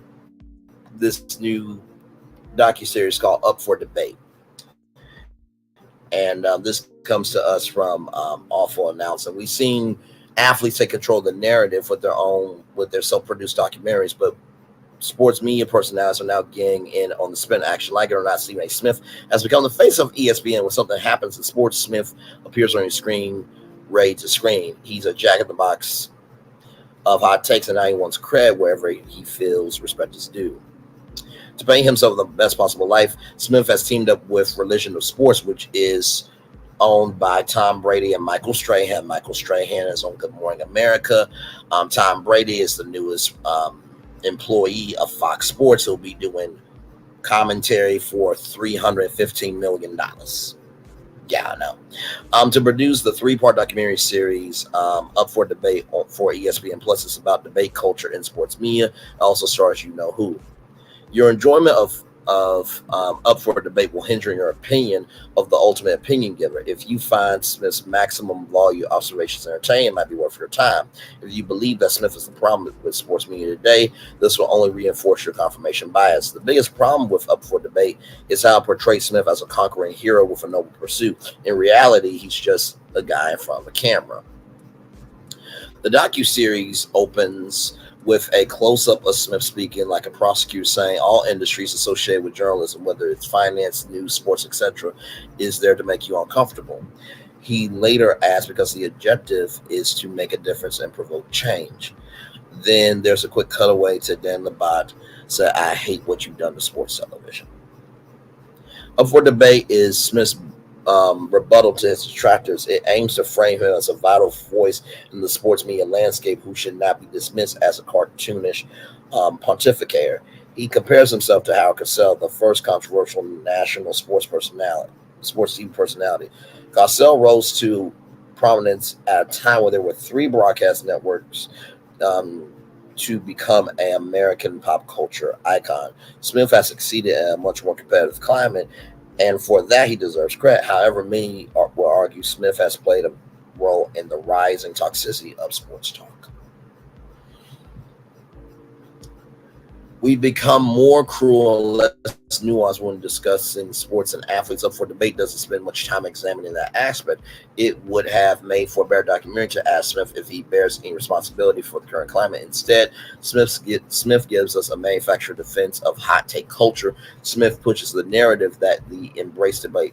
this new docuseries called Up for Debate. And this comes to us from Awful Announcing. We've seen athletes take control of the narrative with their self-produced documentaries, but sports media personalities are now getting in on the spin action. Like it or not, Stephen A. Smith has become the face of ESPN. When something happens in sports, Smith appears on your screen, ready to scream. He's a jack-in-the-box of hot takes, and now he wants cred wherever he feels respect is due. To paint himself the best possible life, Smith has teamed up with Religion of Sports, which is owned by Tom Brady and Michael Strahan. Michael Strahan is on Good Morning America. Tom Brady is the newest employee of Fox Sports. He'll be doing commentary for $315 million. Yeah, I know. To produce the 3-part documentary series Up for Debate for ESPN Plus, it's about debate culture in sports media. It also stars You Know Who. Your enjoyment of Up for Debate will hinder your opinion of the ultimate opinion giver. If you find Smith's maximum value observations entertaining, it might be worth your time. If you believe that Smith is the problem with sports media today, this will only reinforce your confirmation bias. The biggest problem with Up for Debate is how it portrays Smith as a conquering hero with a noble pursuit. In reality, he's just a guy in front of a camera. The docuseries opens with a close-up of Smith speaking like a prosecutor, saying all industries associated with journalism, whether it's finance, news, sports, etc., is there to make you uncomfortable. He later adds, because the objective is to make a difference and provoke change. Then there's a quick cutaway to Dan Labat say, I hate what you've done to sports television. Up for Debate is Smith's rebuttal to his detractors. It aims to frame him as a vital voice in the sports media landscape who should not be dismissed as a cartoonish pontificator. He compares himself to Howard Cosell, the first controversial national sports TV personality. Cosell rose to prominence at a time where there were 3 broadcast networks to become an American pop culture icon. Smith has succeeded in a much more competitive climate, and for that, he deserves credit. However, many will argue Smith has played a role in the rising toxicity of sports talk. We've become more cruel and less nuanced when discussing sports and athletes. Up for Debate doesn't spend much time examining that aspect. It would have made for a better documentary to ask Smith if he bears any responsibility for the current climate. Instead, Smith gives us a manufactured defense of hot take culture. Smith pushes the narrative that the embrace debate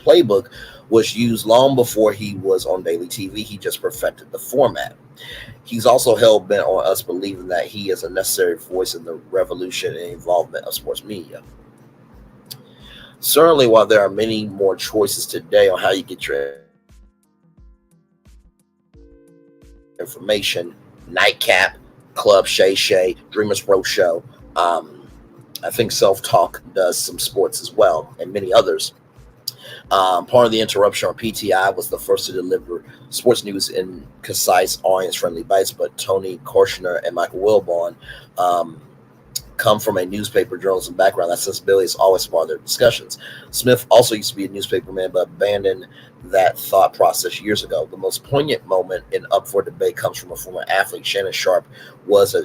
playbook was used long before he was on daily TV. He just perfected the format. He's also hell-bent on us believing that he is a necessary voice in the revolution and involvement of sports media. Certainly, while there are many more choices today on how you get your information, Nightcap, Club Shay Shay, Dreamers Pro Show, I think Self Talk does some sports as well, and many others. Part of the interruption on PTI was the first to deliver sports news in concise, audience-friendly bites, but Tony Korshner and Michael Wilbon come from a newspaper journalism background. That sensibility is always part of their discussions. Smith also used to be a newspaperman, but abandoned that thought process years ago. The most poignant moment in Up for Debate comes from a former athlete. Shannon Sharp was a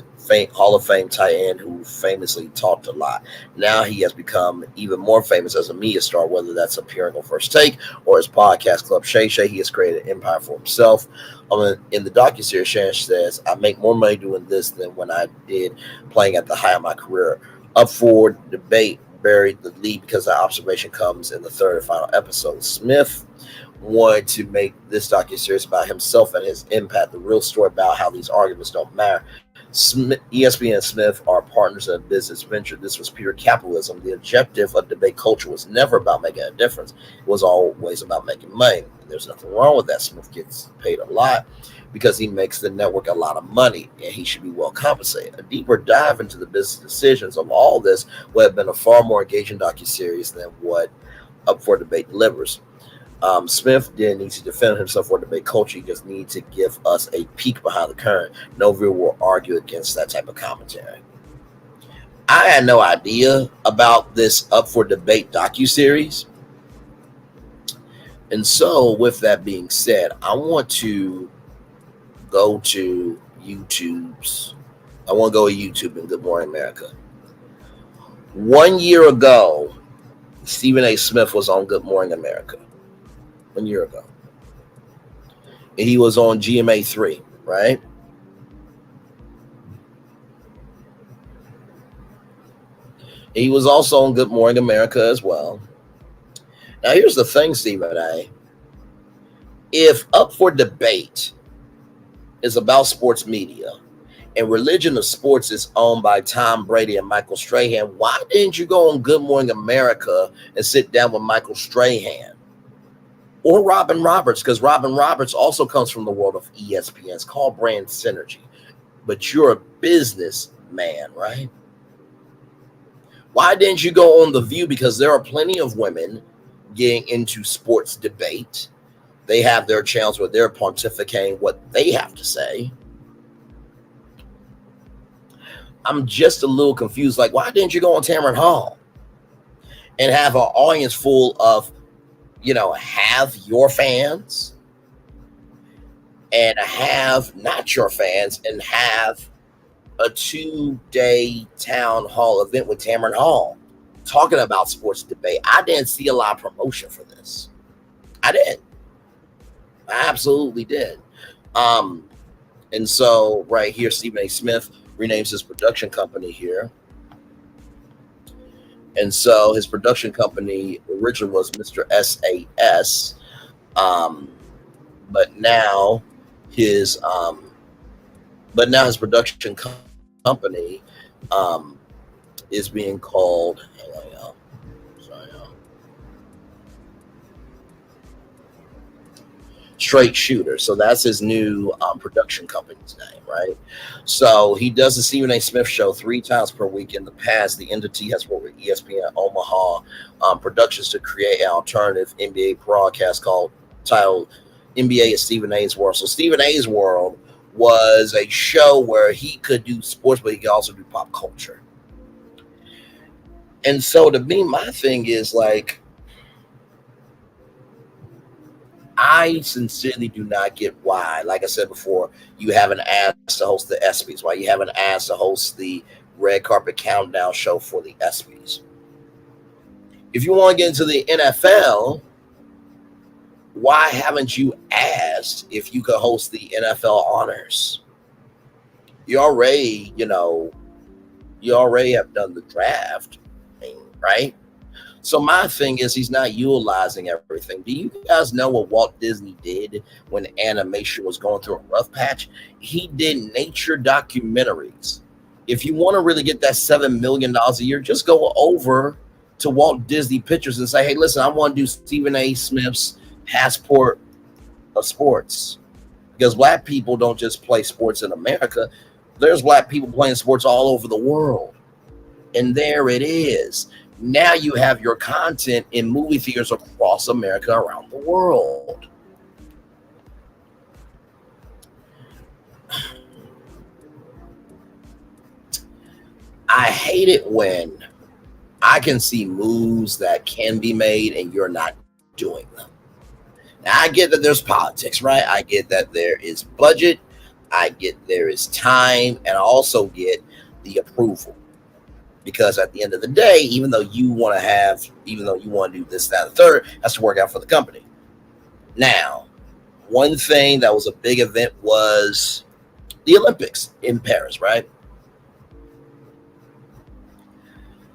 Hall of Fame tight end who famously talked a lot. Now he has become even more famous as a media star, whether that's appearing on First Take or his podcast Club Shay Shay. He has created an empire for himself. In the docuseries, Shannon says, I make more money doing this than when I did playing at the height of my career. Up for Debate buried the lead because that observation comes in the third and final episode. Smith wanted to make this docuseries about himself and his impact, the real story about how these arguments don't matter. ESPN and Smith are partners in a business venture. This was pure capitalism. The objective of debate culture was never about making a difference. It was always about making money. There's nothing wrong with that. Smith gets paid a lot because he makes the network a lot of money, and he should be well compensated. A deeper dive into the business decisions of all this would have been a far more engaging docuseries than what Up for Debate delivers. Smith didn't need to defend himself or debate culture. He just needs to give us a peek behind the curtain. No viewer will argue against that type of commentary. I had no idea about this Up for Debate docuseries. And so, with that being said, I want to go to YouTube's. I want to go to YouTube and Good Morning America. 1 year ago, Stephen A. Smith was on Good Morning America. 1 year ago. And he was on GMA3, right? And he was also on Good Morning America as well. Now, here's the thing, Stephen A. If Up for Debate is about sports media and Religion of Sports is owned by Tom Brady and Michael Strahan, why didn't you go on Good Morning America and sit down with Michael Strahan? Or Robin Roberts, because Robin Roberts also comes from the world of ESPN. It's called brand synergy. But you're a businessman, right? Why didn't you go on The View? Because there are plenty of women getting into sports debate. They have their channels where they're pontificating what they have to say. I'm just a little confused. Like, why didn't you go on Tamron Hall and have an audience full of, have your fans and have not your fans and have a 2-day town hall event with Tamron Hall talking about sports debate? I didn't see a lot of promotion for this. I did. I absolutely did. And so right here, Stephen A. Smith renames his production company here. And so his production company originally was Mr. SAS, but now his production company is being called. Hang on, y'all. Sorry, y'all. Straight Shooter. So that's his new production company's name, right? So he does the Stephen A. Smith show 3 times per week. In the past, the entity has worked with ESPN Omaha Productions to create an alternative NBA broadcast titled NBA is Stephen A's World. So Stephen A's World was a show where he could do sports, but he could also do pop culture. And so to me, my thing is like, I sincerely do not get why, like I said before, you haven't asked to host the ESPYs, why you haven't asked to host the red carpet countdown show for the ESPYs. If you want to get into the NFL, why haven't you asked if you could host the NFL honors? You already have done the draft, right? So my thing is he's not utilizing everything. Do you guys know what Walt Disney did when animation was going through a rough patch? He did nature documentaries. If you want to really get that $7 million a year, just go over to Walt Disney Pictures and say, hey, listen, I want to do Stephen A. Smith's Passport of Sports. Because black people don't just play sports in America. There's black people playing sports all over the world. And there it is. Now you have your content in movie theaters across America, around the world. I hate it when I can see moves that can be made and you're not doing them. Now, I get that there's politics, right? I get that there is budget. I get there is time. And I also get the approval. Because at the end of the day, even though you want to do this, that, and the third, has to work out for the company. Now, one thing that was a big event was the Olympics in Paris, right?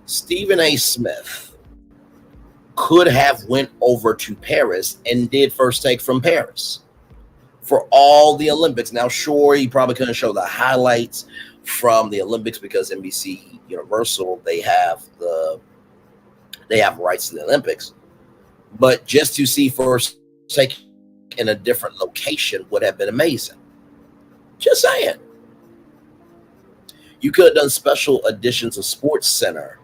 Stephen A. Smith could have went over to Paris and did First Take from Paris. for all the Olympics. Now, sure, he probably couldn't show the highlights from the Olympics because NBC Universal, they have rights to the Olympics. But just to see First Take in a different location would have been amazing. Just saying. You could have done special editions of Sports Center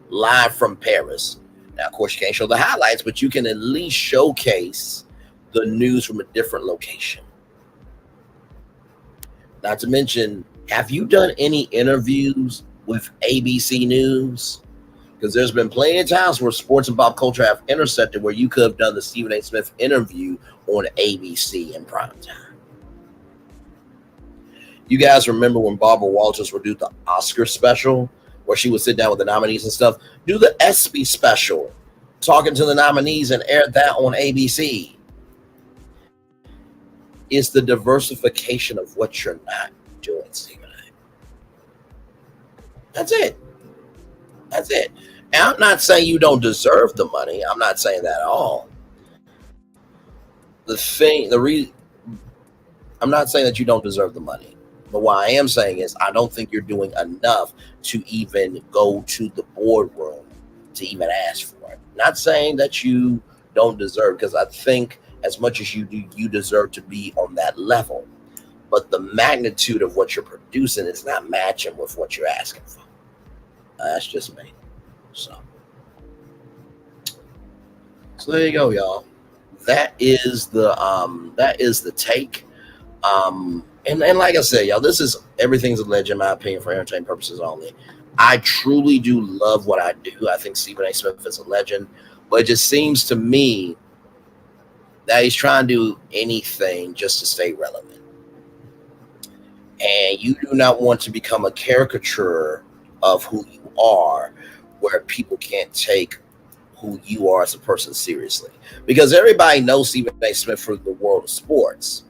live from Paris. Now, of course, you can't show the highlights, but you can at least showcase the news from a different location. Not to mention, have you done any interviews with ABC News? Because there's been plenty of times where sports and pop culture have intersected where you could have done the Stephen A. Smith interview on ABC in prime time. You guys remember when Barbara Walters would do the Oscar special where she would sit down with the nominees and stuff? Do the ESPY special, talking to the nominees, and air that on ABC. It's the diversification of what you're not doing, Stephen A. That's it. That's it. And I'm not saying you don't deserve the money. I'm not saying that at all. I'm not saying that you don't deserve the money. But what I am saying is I don't think you're doing enough to even go to the boardroom to even ask for it. Not saying that you don't deserve, because I think as much as you do, you deserve to be on that level. But the magnitude of what you're producing is not matching with what you're asking for. That's just me. So there you go, y'all. That is the take. And like I said, y'all, this is everything's alleged in my opinion for entertainment purposes only. I truly do love what I do. I think Stephen A. Smith is a legend, but it just seems to me that he's trying to do anything just to stay relevant. And you do not want to become a caricature of who you are, where people can't take who you are as a person seriously. Because everybody knows Stephen A. Smith from the world of sports,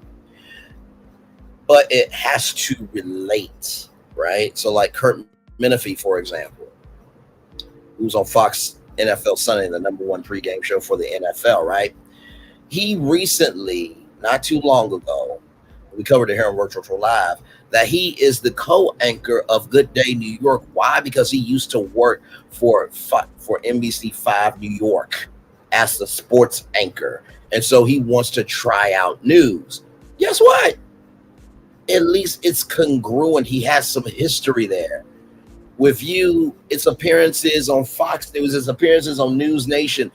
but it has to relate, right? So like Kurt Menefee, for example, who's on Fox NFL Sunday, the #1 pregame show for the NFL, right? He recently, not too long ago, we covered it here on Virtual Tour Live, that he is the co-anchor of Good Day New York. Why? Because he used to work for NBC5 New York as the sports anchor. And so he wants to try out news. Guess what? At least it's congruent. He has some history there. With you, it's appearances on Fox News, it's appearances on News Nation,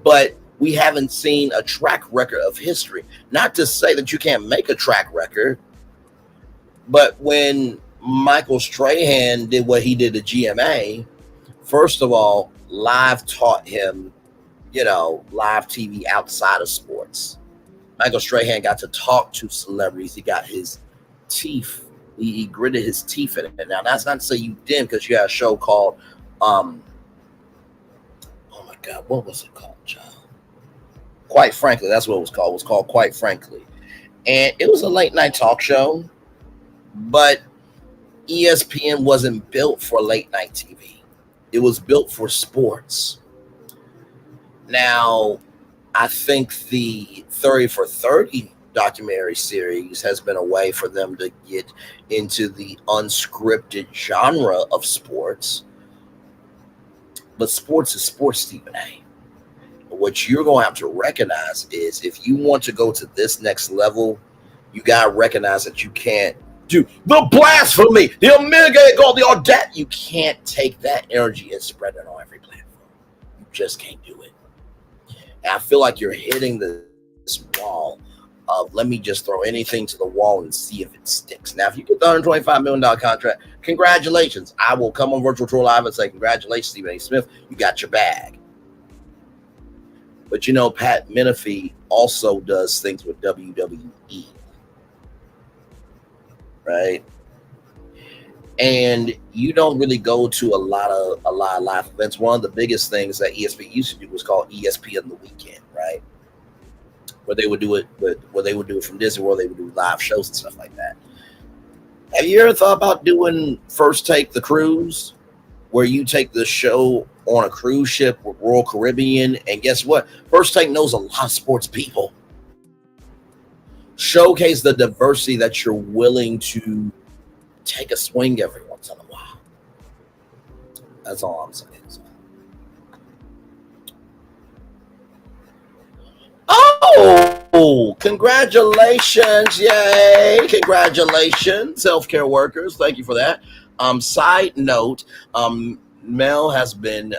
but we haven't seen a track record of history. Not to say that you can't make a track record, but when Michael Strahan did what he did to GMA, first of all, Live taught him, live TV outside of sports. Michael Strahan got to talk to celebrities. He got his teeth. He gritted his teeth in it. Now, that's not to say you didn't, because you had a show called, oh my God, what was it called, child? Quite Frankly, that's what it was called. It was called Quite Frankly. And it was a late night talk show, but ESPN wasn't built for late night TV. It was built for sports. Now, I think the 30 for 30 documentary series has been a way for them to get into the unscripted genre of sports. But sports is sports, Stephen A. What you're going to have to recognize is if you want to go to this next level, you got to recognize that you can't do the blasphemy, the unmitigated goal, the audacity. You can't take that energy and spread it on every platform. You just can't do it. And I feel like you're hitting this wall of let me just throw anything to the wall and see if it sticks. Now, if you get the $125 million contract, congratulations. I will come on Virtual Tour Live and say, congratulations, Stephen A. Smith. You got your bag. But Pat Menefee also does things with WWE. Right? And you don't really go to a lot of live events. One of the biggest things that ESPN used to do was called ESPN the Weekend, right? Where they would do it from Disney World, they would do live shows and stuff like that. Have you ever thought about doing First Take the Cruise, where you take the show on a cruise ship with Royal Caribbean? And guess what? First Take knows a lot of sports people. showcase the diversity that you're willing to take a swing every once in a while. That's all I'm saying. Oh, congratulations. Yay. Congratulations, healthcare workers. Thank you for that. Side note, Mel has been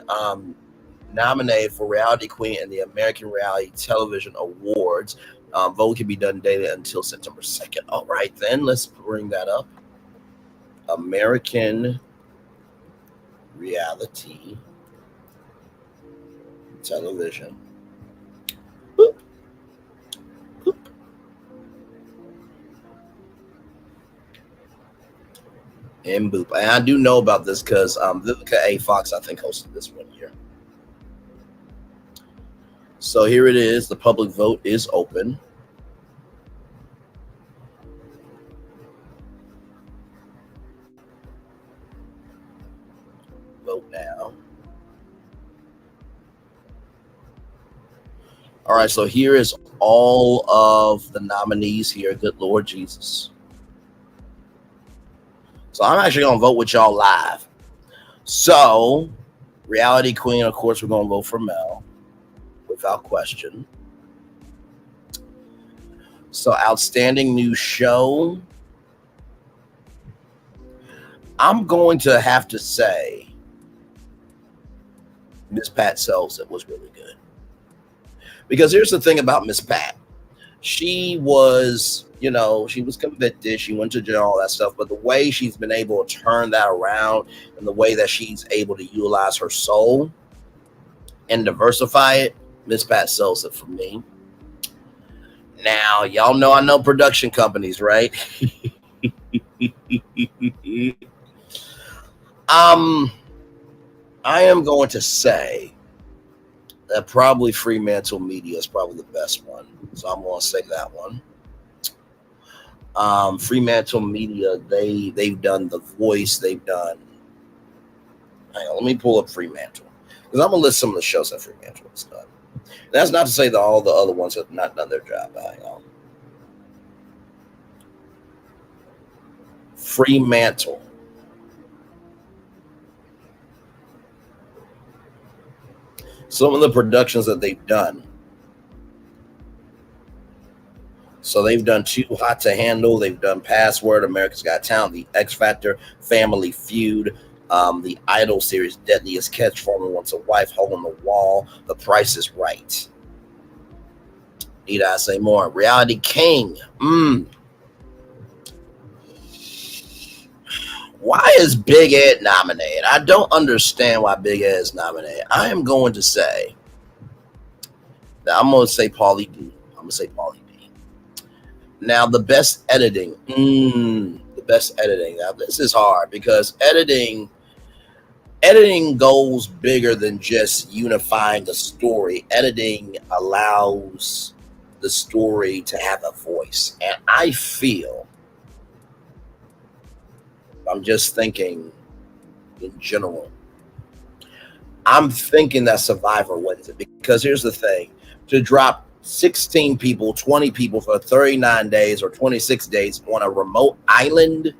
nominated for Reality Queen in the American Reality Television Awards. Vote can be done daily until September 2nd. All right, then let's bring that up. American Reality Television. Boop. Boop. And boop. And I do know about this because Vivica A. Fox, I think, hosted this one year. So here it is. The public vote is open. Vote now. All right, so here is all of the nominees here. Good Lord Jesus. So I'm actually going to vote with y'all live. So, Reality Queen, of course, we're going to vote for Mel, without question. So, Outstanding New Show. I'm going to have to say Miss Pat Sells It was really good. Because here's the thing about Miss Pat. She was, she was convicted. She went to jail, all that stuff. But the way she's been able to turn that around and the way that she's able to utilize her soul and diversify it, Miss Pat Sells It for me. Now, y'all know I know production companies, right? I am going to say that probably Fremantle Media is probably the best one. So I'm going to say that one. Fremantle Media, they've done The Voice. They've done... Hang on, let me pull up Fremantle. Because I'm going to list some of the shows that Fremantle has done. And that's not to say that all the other ones have not done their job. Hang on. Fremantle. Some of the productions that they've done. So they've done Too Hot to Handle. They've done Password, America's Got Talent, The X Factor, Family Feud, the Idol series, Deadliest Catch, Foreman Wants a Wife, Hole in the Wall, The Price is Right. Need I say more? Reality King. Why is Big Ed nominated? I don't understand why Big Ed is nominated. I am going to say that I'm going to say Pauly D. Now, the best editing. The best editing. Now, this is hard because editing goes bigger than just unifying the story. Editing allows the story to have a voice. And I feel, I'm just thinking in general, I'm thinking that Survivor wins it because here's the thing. To drop 16 people, 20 people for 39 days or 26 days on a remote island,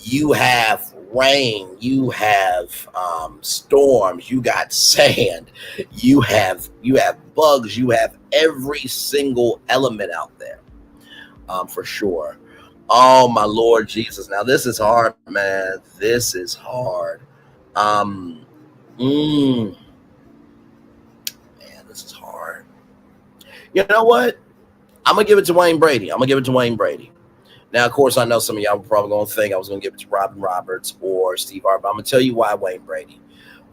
you have rain, you have storms, you got sand, you have bugs, you have every single element out there, for sure. Oh my Lord Jesus! Now this is hard, man. This is hard. Man, this is hard. You know what? I'm going to give it to Wayne Brady. Now, of course, I know some of y'all were probably going to think I was going to give it to Robin Roberts or Steve Harvey, but I'm going to tell you why Wayne Brady.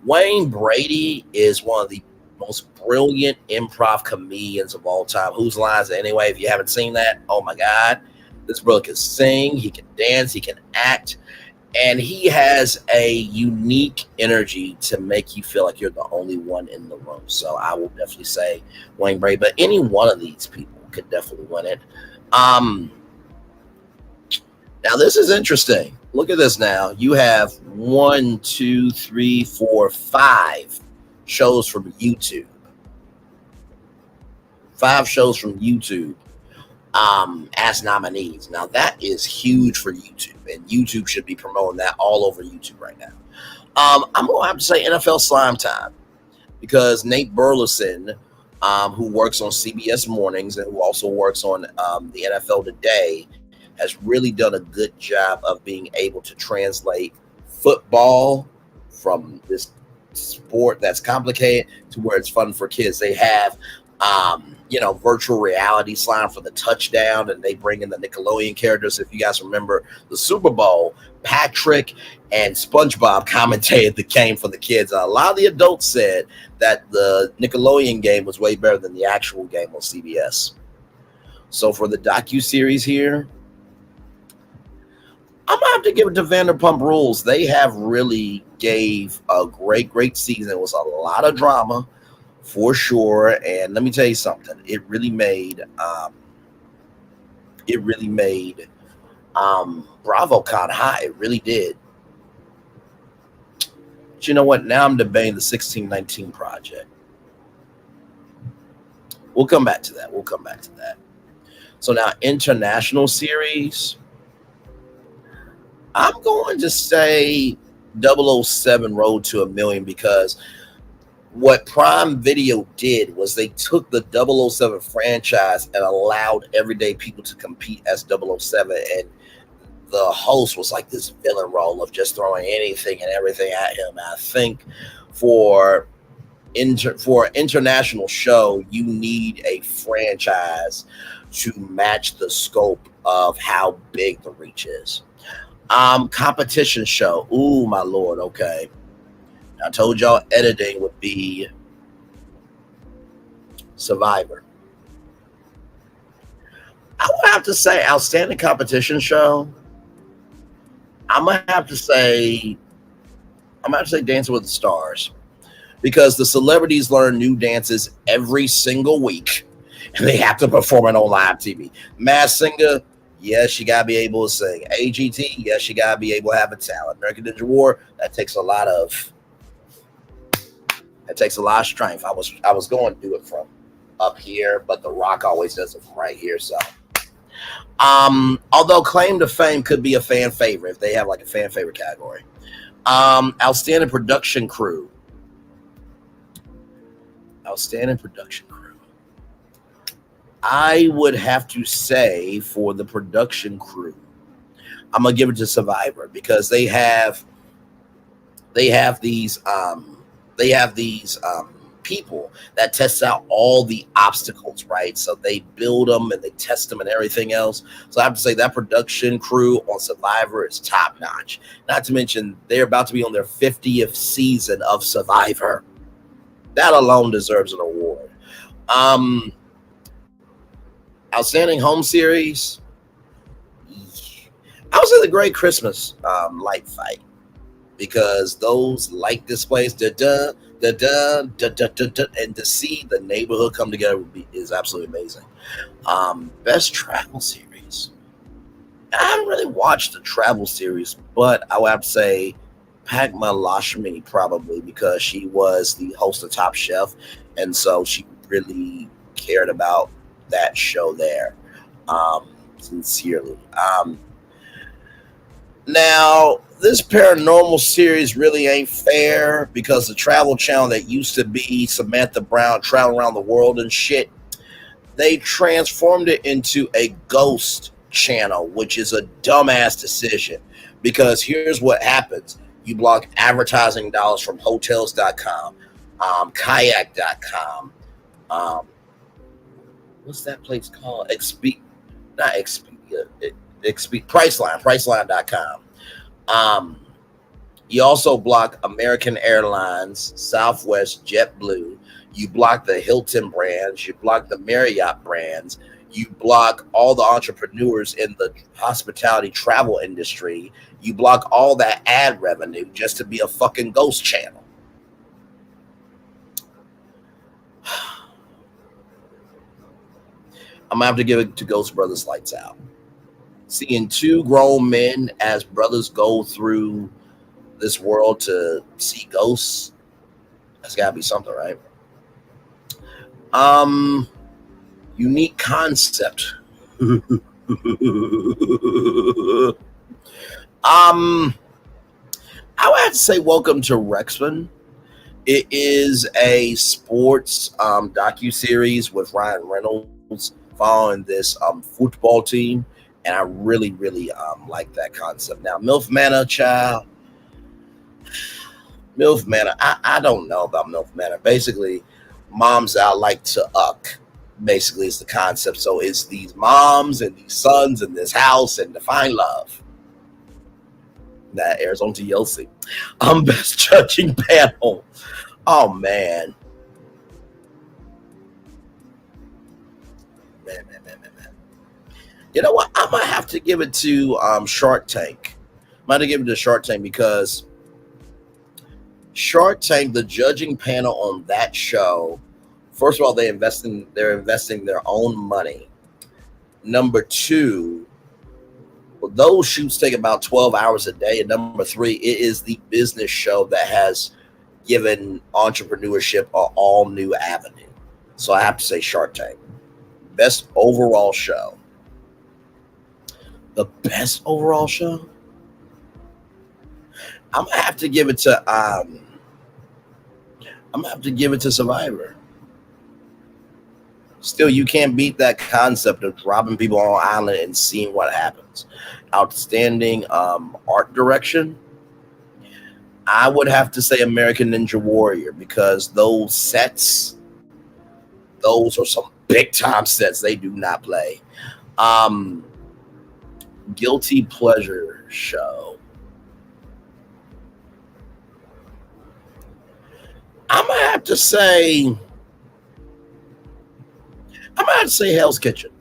Wayne Brady is one of the most brilliant improv comedians of all time. Whose Lines Anyway? If you haven't seen that, oh my God. This brother can sing, he can dance, he can act, and he has a unique energy to make you feel like you're the only one in the room. So I will definitely say Wayne Brady, but any one of these people could definitely win it. Now this is interesting. Look at this now. You have 5 shows from YouTube. 5 shows from YouTube. as nominees. Now that is huge for YouTube, and YouTube should be promoting that all over YouTube right now. I'm gonna have to say NFL Slime Time, because Nate Burleson, who works on CBS Mornings and who also works on the NFL Today, has really done a good job of being able to translate football from this sport that's complicated to where it's fun for kids. They have virtual reality slime for the touchdown, and they bring in the Nickelodeon characters. If you guys remember the Super Bowl, Patrick and SpongeBob commentated the game for the kids. A lot of the adults said that the Nickelodeon game was way better than the actual game on CBS. So for the docu-series here, I'm gonna have to give it to Vanderpump Rules. They have really gave a great season. It was a lot of drama for sure, and let me tell you something. It really made Bravo kind of high. It really did. But you know what? Now I'm debating the 1619 project. We'll come back to that. So now international series. I'm going to say 007 Road to a Million, because what Prime Video did was they took the 007 franchise and allowed everyday people to compete as 007, and the host was like this villain role of just throwing anything and everything at him. And I think for an international show, you need a franchise to match the scope of how big the reach is. Competition show. Ooh, my lord. Okay. I told y'all editing would be Survivor. I would have to say outstanding competition show. I'm gonna have to say Dancing with the Stars, because the celebrities learn new dances every single week, and they have to perform it on live TV. Masked Singer, yes, you gotta be able to sing. AGT, yes, you gotta be able to have a talent. American Ninja War, that takes a lot of strength. I was going to do it from up here, but The Rock always does it from right here. So, although Claim to Fame could be a fan favorite if they have like a fan favorite category. Outstanding production crew. I would have to say for the production crew, I'm gonna give it to Survivor, because they have these people that test out all the obstacles, right? So they build them and they test them and everything else. So I have to say that production crew on Survivor is top notch. Not to mention they're about to be on their 50th season of Survivor. That alone deserves an award. Outstanding home series. I would say the Great Christmas light fight, because those light displays, and to see the neighborhood come together is absolutely amazing. Best travel series. I haven't really watched the travel series, but I would have to say Padma Lakshmi, probably, because she was the host of Top Chef, and so she really cared about that show there, sincerely. Now, this paranormal series really ain't fair, because the Travel Channel that used to be Samantha Brown traveling around the world and shit, they transformed it into a ghost channel, which is a dumbass decision, because here's what happens. You block advertising dollars from hotels.com, kayak.com, what's that place called? Priceline.com. You also block American Airlines, Southwest, JetBlue. You block the Hilton brands. You block the Marriott brands. You block all the entrepreneurs in the hospitality travel industry. You block all that ad revenue just to be a fucking ghost channel. I'm gonna have to give it to Ghost Brothers Lights Out. Seeing two grown men as brothers go through this world to see ghosts, that's gotta be something, right? Unique concept. I would have to say welcome to Rexman. It is a sports docu-series with Ryan Reynolds following this football team, and I really like that concept. Now, MILF Manor, child, MILF Manor, I don't know about MILF Manor. Basically, moms that I like to uck, basically, is the concept. So it's these moms and these sons in this house and to find love. That airs on TLC. Best judging panel. Oh man. Man. You know what? I might have to give it to Shark Tank. Might have to give it to Shark Tank because Shark Tank, the judging panel on that show, first of all, they're investing their own money. Number two, those shoots take about 12 hours a day. And number three, it is the business show that has given entrepreneurship an all new avenue. So I have to say Shark Tank. Best overall show. The best overall show? I'm gonna have to give it to Survivor. Still, you can't beat that concept of dropping people on an island and seeing what happens. Outstanding art direction. I would have to say American Ninja Warrior because those sets, those are some big time sets. They do not play. Guilty pleasure show. I'm gonna have to say Hell's Kitchen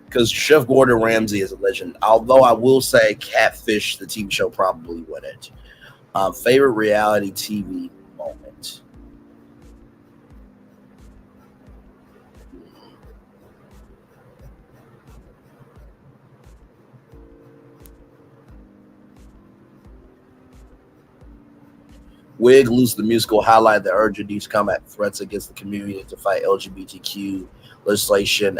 because Chef Gordon Ramsay is a legend. Although I will say Catfish, the TV show, probably win it. Favorite reality TV moment. Wig Loose, the musical, highlight the urgent needs to combat threats against the community to fight LGBTQ legislation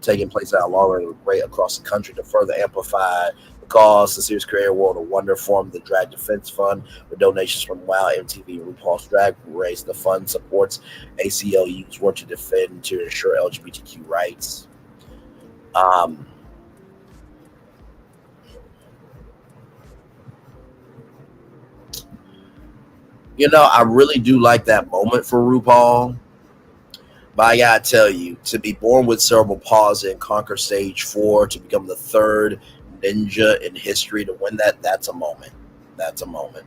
taking place at a longer rate across the country to further amplify the cause. The series created World of Wonder formed the Drag Defense Fund with donations from WOW, MTV, and RuPaul's Drag Race. The fund supports ACLU's work to defend and to ensure LGBTQ rights. You know, I really do like that moment for RuPaul. But I gotta tell you, to be born with cerebral palsy and conquer stage 4, to become the third ninja in history to win that's a moment. That's a moment.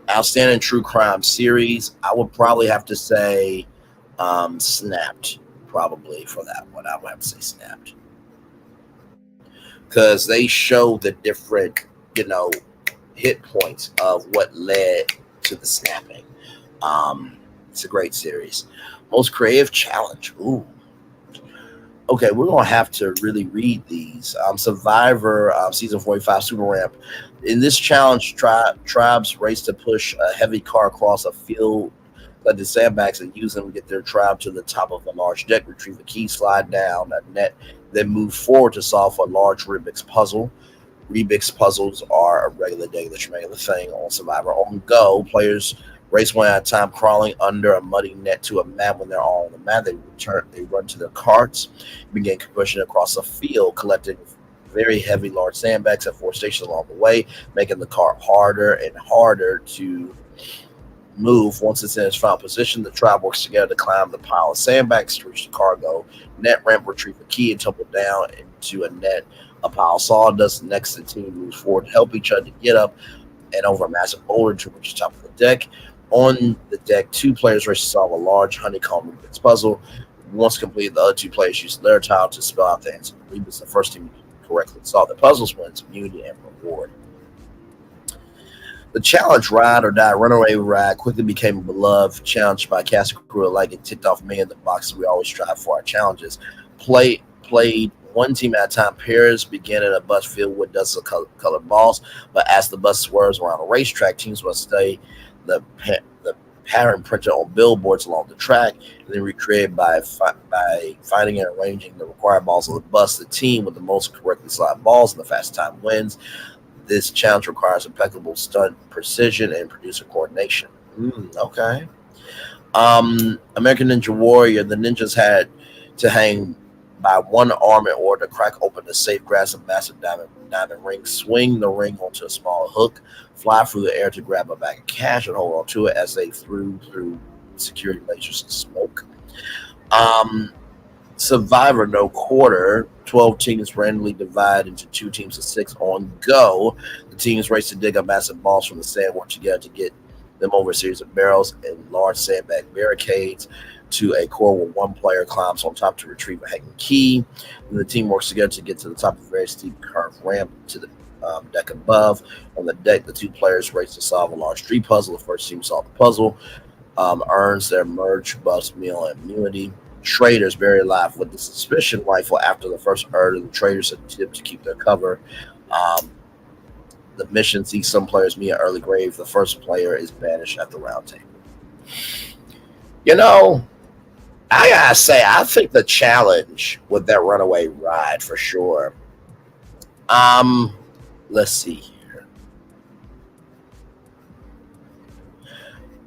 Outstanding true crime series, I would probably have to say Snapped, probably for that one. I would have to say Snapped. Because they show the different, hit points of what led to the snapping. It's a great series. Most creative challenge. Ooh. Okay, we're gonna have to really read these. Survivor season 45 Super Ramp. In this challenge, tribes race to push a heavy car across a field, let the sandbags and use them to get their tribe to the top of a large deck, retrieve a key, slide down a net, then move forward to solve a large Rubik's puzzle. Rubik's puzzles are a regular thing on Survivor. On Go, players race one at a time, crawling under a muddy net to a map. When they're all on the map, they run to their carts, begin pushing across a field, collecting very heavy, large sandbags at 4 stations along the way, making the cart harder and harder to move. Once it's in its final position, the tribe works together to climb the pile of sandbags to reach the cargo net ramp, retrieve a key, and tumble down into a net. A pile of sawdust. Next, the team moves forward to help each other to get up and over a massive boulder to reach the top of the deck. On the deck, 2 players race to solve a large honeycomb Rubik's puzzle. Once completed, the other 2 players use their tile to spell out the answer. Rubik's the first team to correctly solve the puzzles wins immunity and reward. The challenge Ride or Die Runaway Ride quickly became a beloved challenge by cast and crew alike. It ticked off many of the boxes we always strive for our challenges. Played one team at a time. Pairs begin in a bus filled with dozens of colored balls, but as the bus swerves around a racetrack, teams must stay the pattern printed on billboards along the track, and then recreated by finding and arranging the required balls on the bus. The team with the most correctly slotted balls in the fastest time wins. This challenge requires impeccable stunt precision and producer coordination. Okay. American Ninja Warrior, the ninjas had to hang by one arm in order to crack open the safe, grasp a massive diamond ring, swing the ring onto a small hook, fly through the air to grab a bag of cash and hold on to it as they threw through security lasers and smoke. Survivor No Quarter, 12 teams randomly divided into 2 teams of 6 on Go. The teams race to dig up massive balls from the sand, work together to get them over a series of barrels and large sandbag barricades to a core where one player climbs on top to retrieve a hanging key. And the team works together to get to the top of a very steep curved ramp to the deck above. On the deck, the 2 players race to solve a large street puzzle. The first team to solve the puzzle earns their merge, bus, meal, and immunity. Traders buried alive with the suspicion rifle after the first urge of the traders attempt to keep their cover. The mission sees some players meet an early grave. The first player is banished at the round table. You know, I gotta say, I think the challenge with that runaway ride for sure. Let's see here.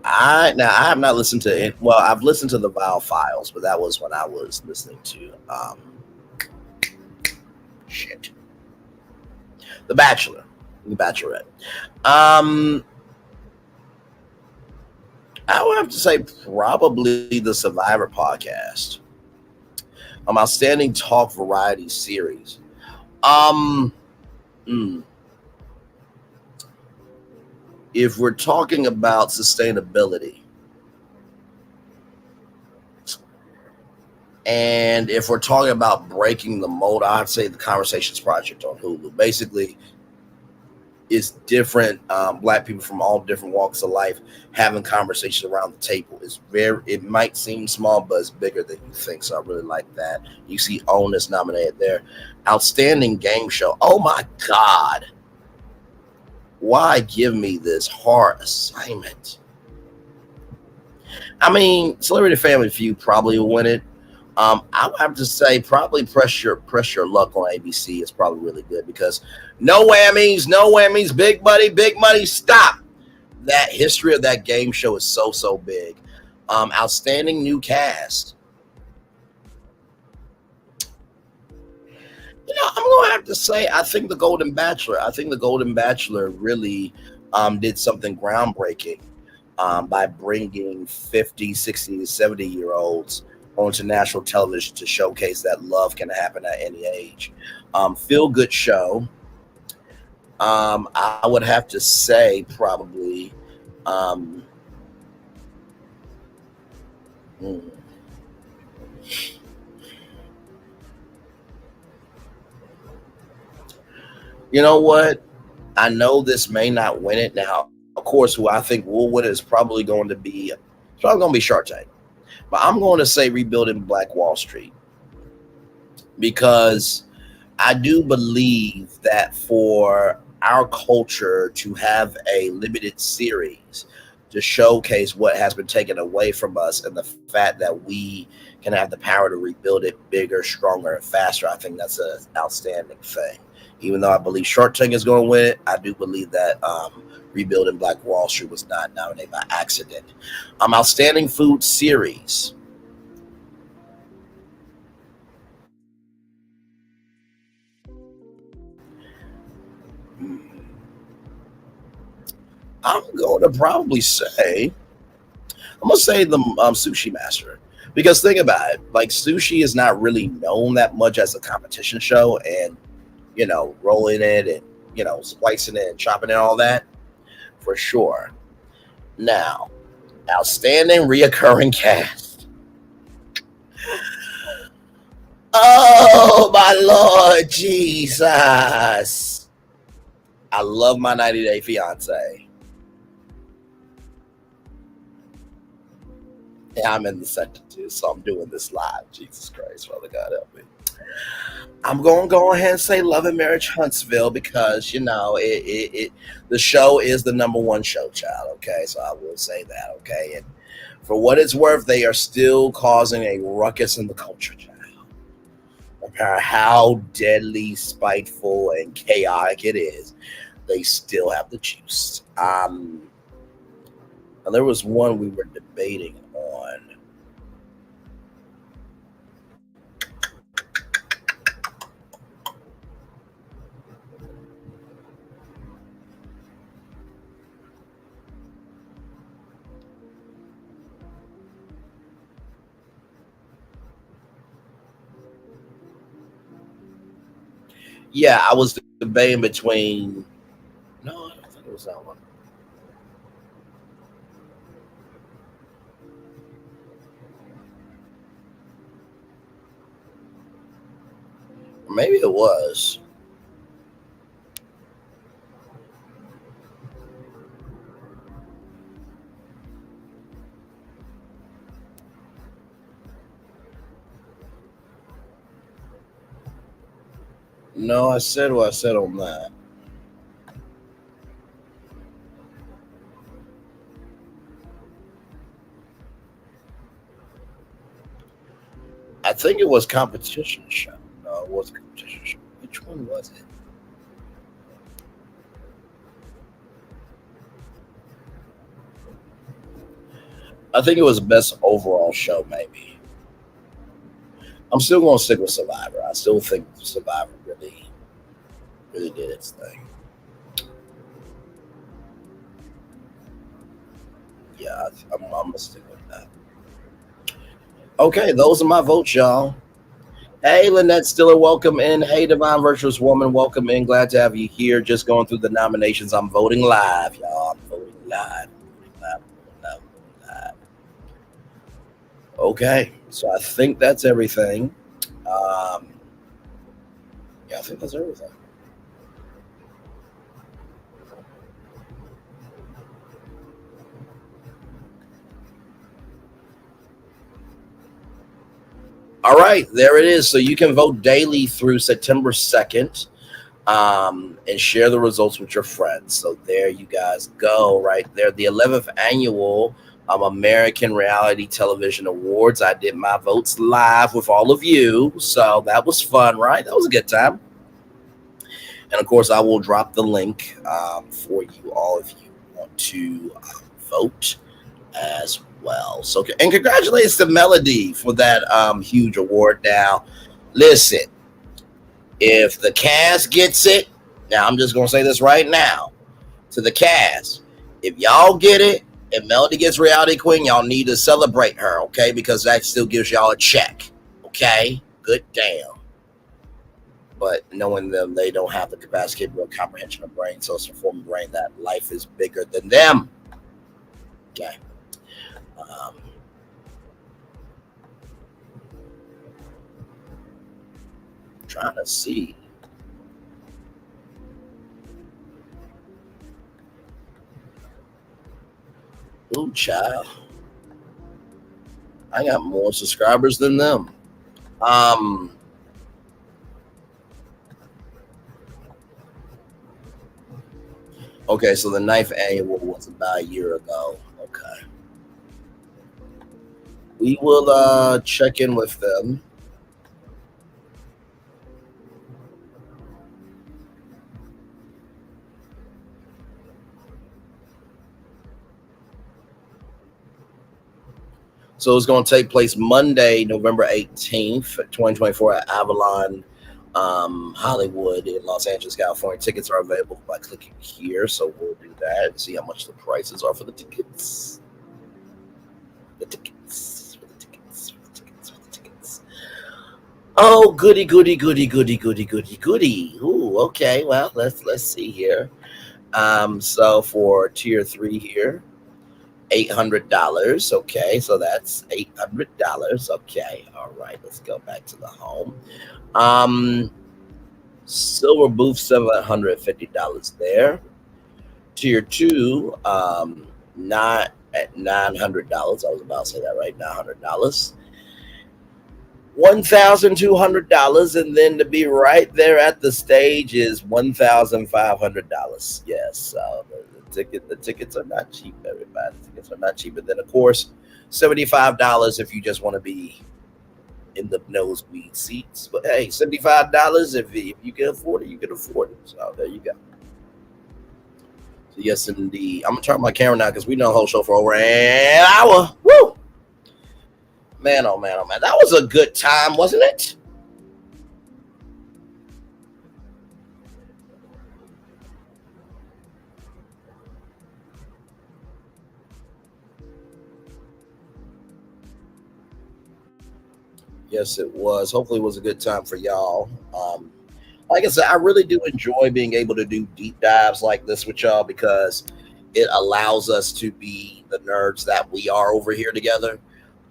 I have not listened to it. Well, I've listened to the Vile Files, but that was when I was listening to The Bachelor, The Bachelorette. I would have to say probably the Survivor podcast. Outstanding talk variety series. If we're talking about sustainability, and if we're talking about breaking the mold, I'd say the Conversations Project on Hulu. Basically, it's different Black people from all different walks of life having conversations around the table. It might seem small, but it's bigger than you think. So I really like that. You see Onus nominated there. Outstanding game show. Oh my God. Why give me this hard assignment? I mean, Celebrity Family Feud probably will win it. I would have to say probably Press Your Luck on ABC is probably really good because no whammies, big money, stop. That history of that game show is so big. Outstanding new cast. You know, I'm going to have to say, I think The Golden Bachelor really did something groundbreaking by bringing 50, 60, 70-year-olds onto national television to showcase that love can happen at any age. Feel good show. I would have to say probably you know what? I know this may not win it. Now, of course, who I think will win it is probably going to be Shark Tank. But I'm going to say Rebuilding Black Wall Street because I do believe that for our culture to have a limited series to showcase what has been taken away from us and the fact that we can have the power to rebuild it bigger, stronger, and faster, I think that's an outstanding thing. Even though I believe Shark Tank is going to win it, I do believe that Rebuilding Black Wall Street was not nominated by accident. Outstanding food series. I'm going to probably say, the Sushi Master. Because think about it, like sushi is not really known that much as a competition show, and you know, rolling it and you know, splicing it and chopping it and all that, for sure. Now, outstanding reoccurring cast. Oh my Lord Jesus! I love My 90 Day Fiance. Yeah, I'm in the sector too, so I'm doing this live. Jesus Christ, Father God help me. I'm going to go ahead and say Love and Marriage Huntsville because the show is the number one show, child. Okay, so I will say that. Okay, and for what it's worth, they are still causing a ruckus in the culture, child. No matter how deadly, spiteful, and chaotic it is, they still have the juice. And there was one we were debating on. Yeah, I was debating between. No, I don't think it was that one. Maybe it was. No, I said what I said on that. I think it was competition show. No, it was competition show. Which one was it? I think it was best overall show, maybe. I'm still going to stick with Survivor. I still think Survivor really, really did its thing. Yeah, I'm gonna stick with that. Okay, those are my votes, y'all. Hey, Lynette Stiller, welcome in. Hey, Divine Virtuous Woman, welcome in. Glad to have you here. Just going through the nominations. I'm voting live, y'all. I'm voting live. Live. Okay, so I think that's everything. Yeah, I think that's everything. All right, there it is. So you can vote daily through September 2nd and share the results with your friends. So there you guys go, right there. The 11th annual American Reality Television Awards. I did my votes live with all of you. So that was fun, right? That was a good time. And of course, I will drop the link for you all if you want to vote as well. So, and congratulations to Melody for that huge award. Now, listen, if the cast gets it, now I'm just gonna say this right now to the cast: if y'all get it and Melody gets Reality Queen, y'all need to celebrate her, okay? Because that still gives y'all a check, okay? Good damn. But knowing them, they don't have the capacity or comprehension of brain, so it's a form of brain that life is bigger than them. Okay. Trying to see. Ooh, child. I got more subscribers than them. Okay, so the 9th annual was about a year ago. Okay. We will check in with them. So it's going to take place Monday, November 18th, 2024 at Avalon Hollywood in Los Angeles, California. Tickets are available by clicking here. So we'll do that and see how much the prices are for the tickets. The tickets. Oh, goody. Ooh, okay. Well, let's see here. So for tier 3 here, $800. Okay, so that's $800. Okay, all right. Let's go back to the home. Silver booth, $750 there. Tier 2, not at $900. I was about to say that right, $900. $1,200, and then to be right there at the stage is $1,500. Yes, the tickets are not cheap, everybody. The tickets are not cheap, and then of course, $75 if you just want to be in the nosebleed seats. But hey, $75 if you can afford it, you can afford it. So there you go. So yes, indeed. I'm gonna turn my camera now because we done the whole show for over an hour. Woo! Man, oh man, oh man. That was a good time, wasn't it? Yes, it was. Hopefully, it was a good time for y'all. Like I said, I really do enjoy being able to do deep dives like this with y'all because it allows us to be the nerds that we are over here together.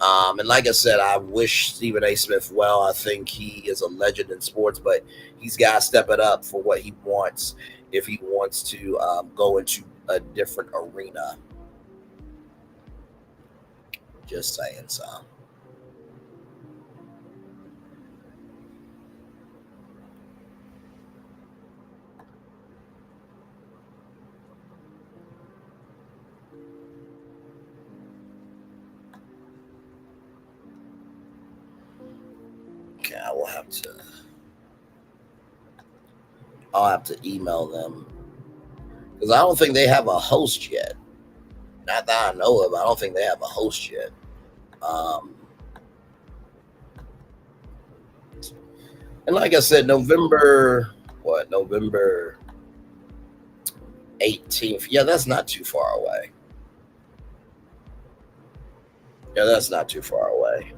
And like I said, I wish Stephen A. Smith well. I think he is a legend in sports, but he's got to step it up for what he wants if he wants to go into a different arena. Just saying, so. Okay, I'll have to email them because I don't think they have a host yet. Not that I know of. I don't think they have a host yet. And like I said, November 18th. Yeah, that's not too far away. Yeah, that's not too far away.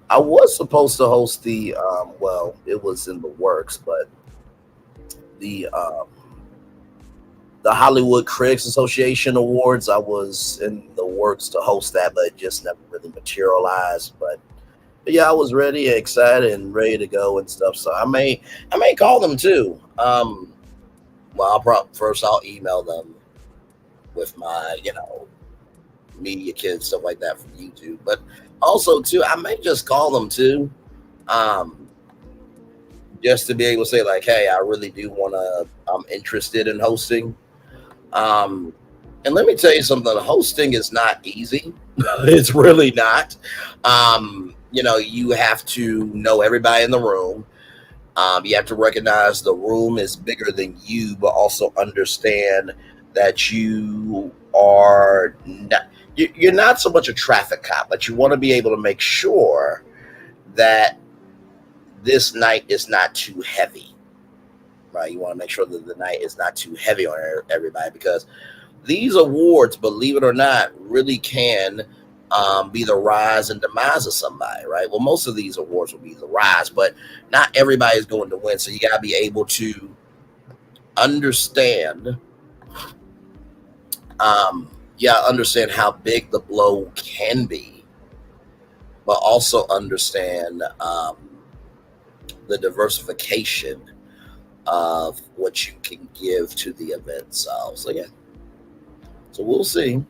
I was supposed to host the well, it was in the works, but the Hollywood Critics Association Awards, I was in the works to host that, but it just never really materialized. But yeah, I was ready, excited, and ready to go and stuff. So I may call them too. Well, I'll email them with my media kit stuff like that from YouTube. But also too, I may just call them too, just to be able to say like, hey, I really do want to. I'm interested in hosting. And let me tell you something. Hosting is not easy. It's really not. You have to know everybody in the room. You have to recognize the room is bigger than you, but also understand that you are not. You're not so much a traffic cop, but you want to be able to make sure that this night is not too heavy, right? You want to make sure that the night is not too heavy on everybody because these awards, believe it or not, really can be the rise and demise of somebody, right? Well, most of these awards will be the rise, but not everybody is going to win. So you got to be able to understand, understand how big the blow can be, but also understand the diversification of what you can give to the event. So yeah. So we'll see.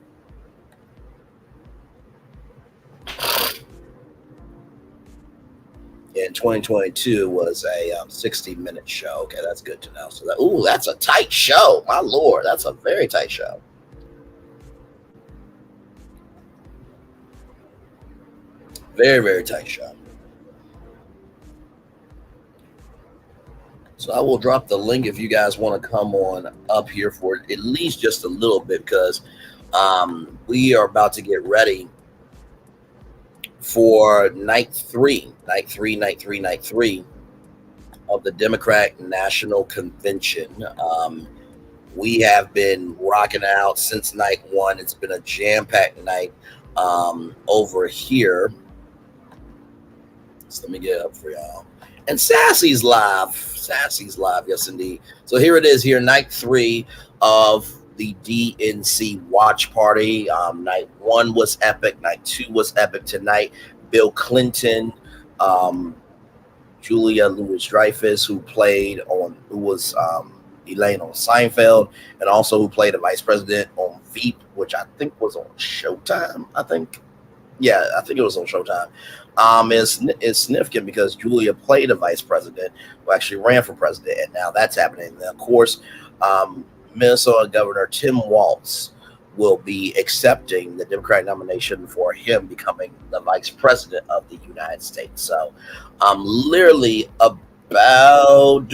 In 2022 was a 60-minute show. Okay, that's good to know. So that's a tight show. My Lord, that's a very tight show. Very, very tight show. So I will drop the link if you guys want to come on up here for at least just a little bit because we are about to get ready for night three of the Democratic National Convention. We have been rocking out since night one. It's been a jam-packed night over here. So let me get it up for y'all. And Sassy's live. Yes, indeed. So here it is here, night 3 of the DNC watch party. Night 1 was epic. Night 2 was epic. Tonight, Bill Clinton, Julia Louis-Dreyfus, who was Elaine on Seinfeld, and also who played the vice president on Veep, which I think was on Showtime. I think Yeah, I think it was on Showtime. It's significant because Julia played a vice president who actually ran for president, and now that's happening. And of course, Minnesota Governor Tim Walz will be accepting the Democratic nomination for him becoming the vice president of the United States. So, literally about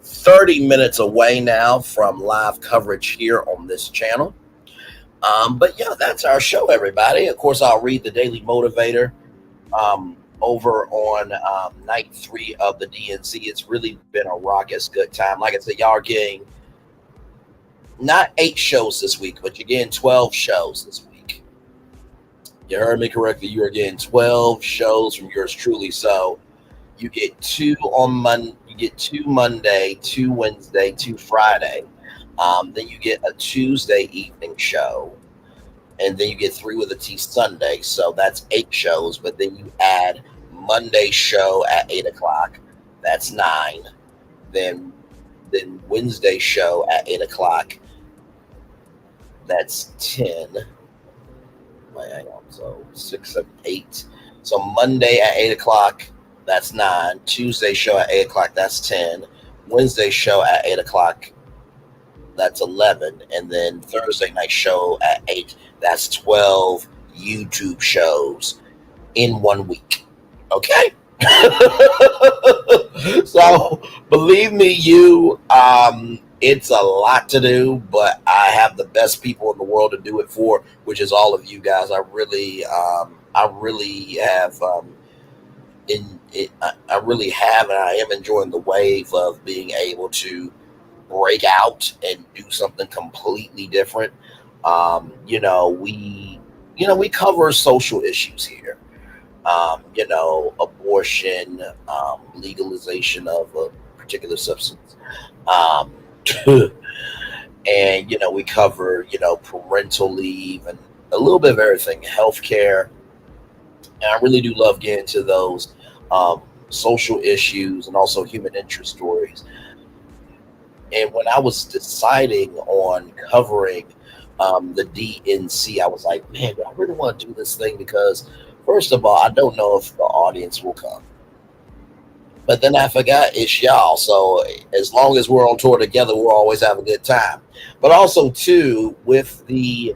30 minutes away now from live coverage here on this channel. But yeah, that's our show, everybody. Of course, I'll read the Daily Motivator over on night 3 of the DNC. It's really been a raucous good time. Like I said, y'all are getting not 8 shows this week, but you're getting 12 shows this week. You heard me correctly. You are getting 12 shows from yours truly. So you get 2 on Monday, you get 2 Monday, 2 Wednesday, 2 Friday. Then you get a Tuesday evening show, and then you get 3 with a T Sunday. So that's 8 shows. But then you add Monday show at 8 o'clock. That's 9. Then Wednesday show at 8 o'clock. That's 10. Wait, hang on. So 6, 7, 8. So Monday at 8 o'clock. That's 9. Tuesday show at 8 o'clock. That's 10. Wednesday show at 8 o'clock. That's 11. And then Thursday night show at 8. That's 12 YouTube shows in 1 week. Okay? So believe me, it's a lot to do, but I have the best people in the world to do it for, which is all of you guys. I really have I really have, and I am enjoying the wave of being able to break out and do something completely different. We cover social issues here. Abortion, legalization of a particular substance, and we cover parental leave and a little bit of everything, healthcare. And I really do love getting to those social issues and also human interest stories. And when I was deciding on covering the DNC, I was like, man, I really want to do this thing because, first of all, I don't know if the audience will come. But then I forgot it's y'all. So as long as we're on tour together, we'll always have a good time. But also, too, with the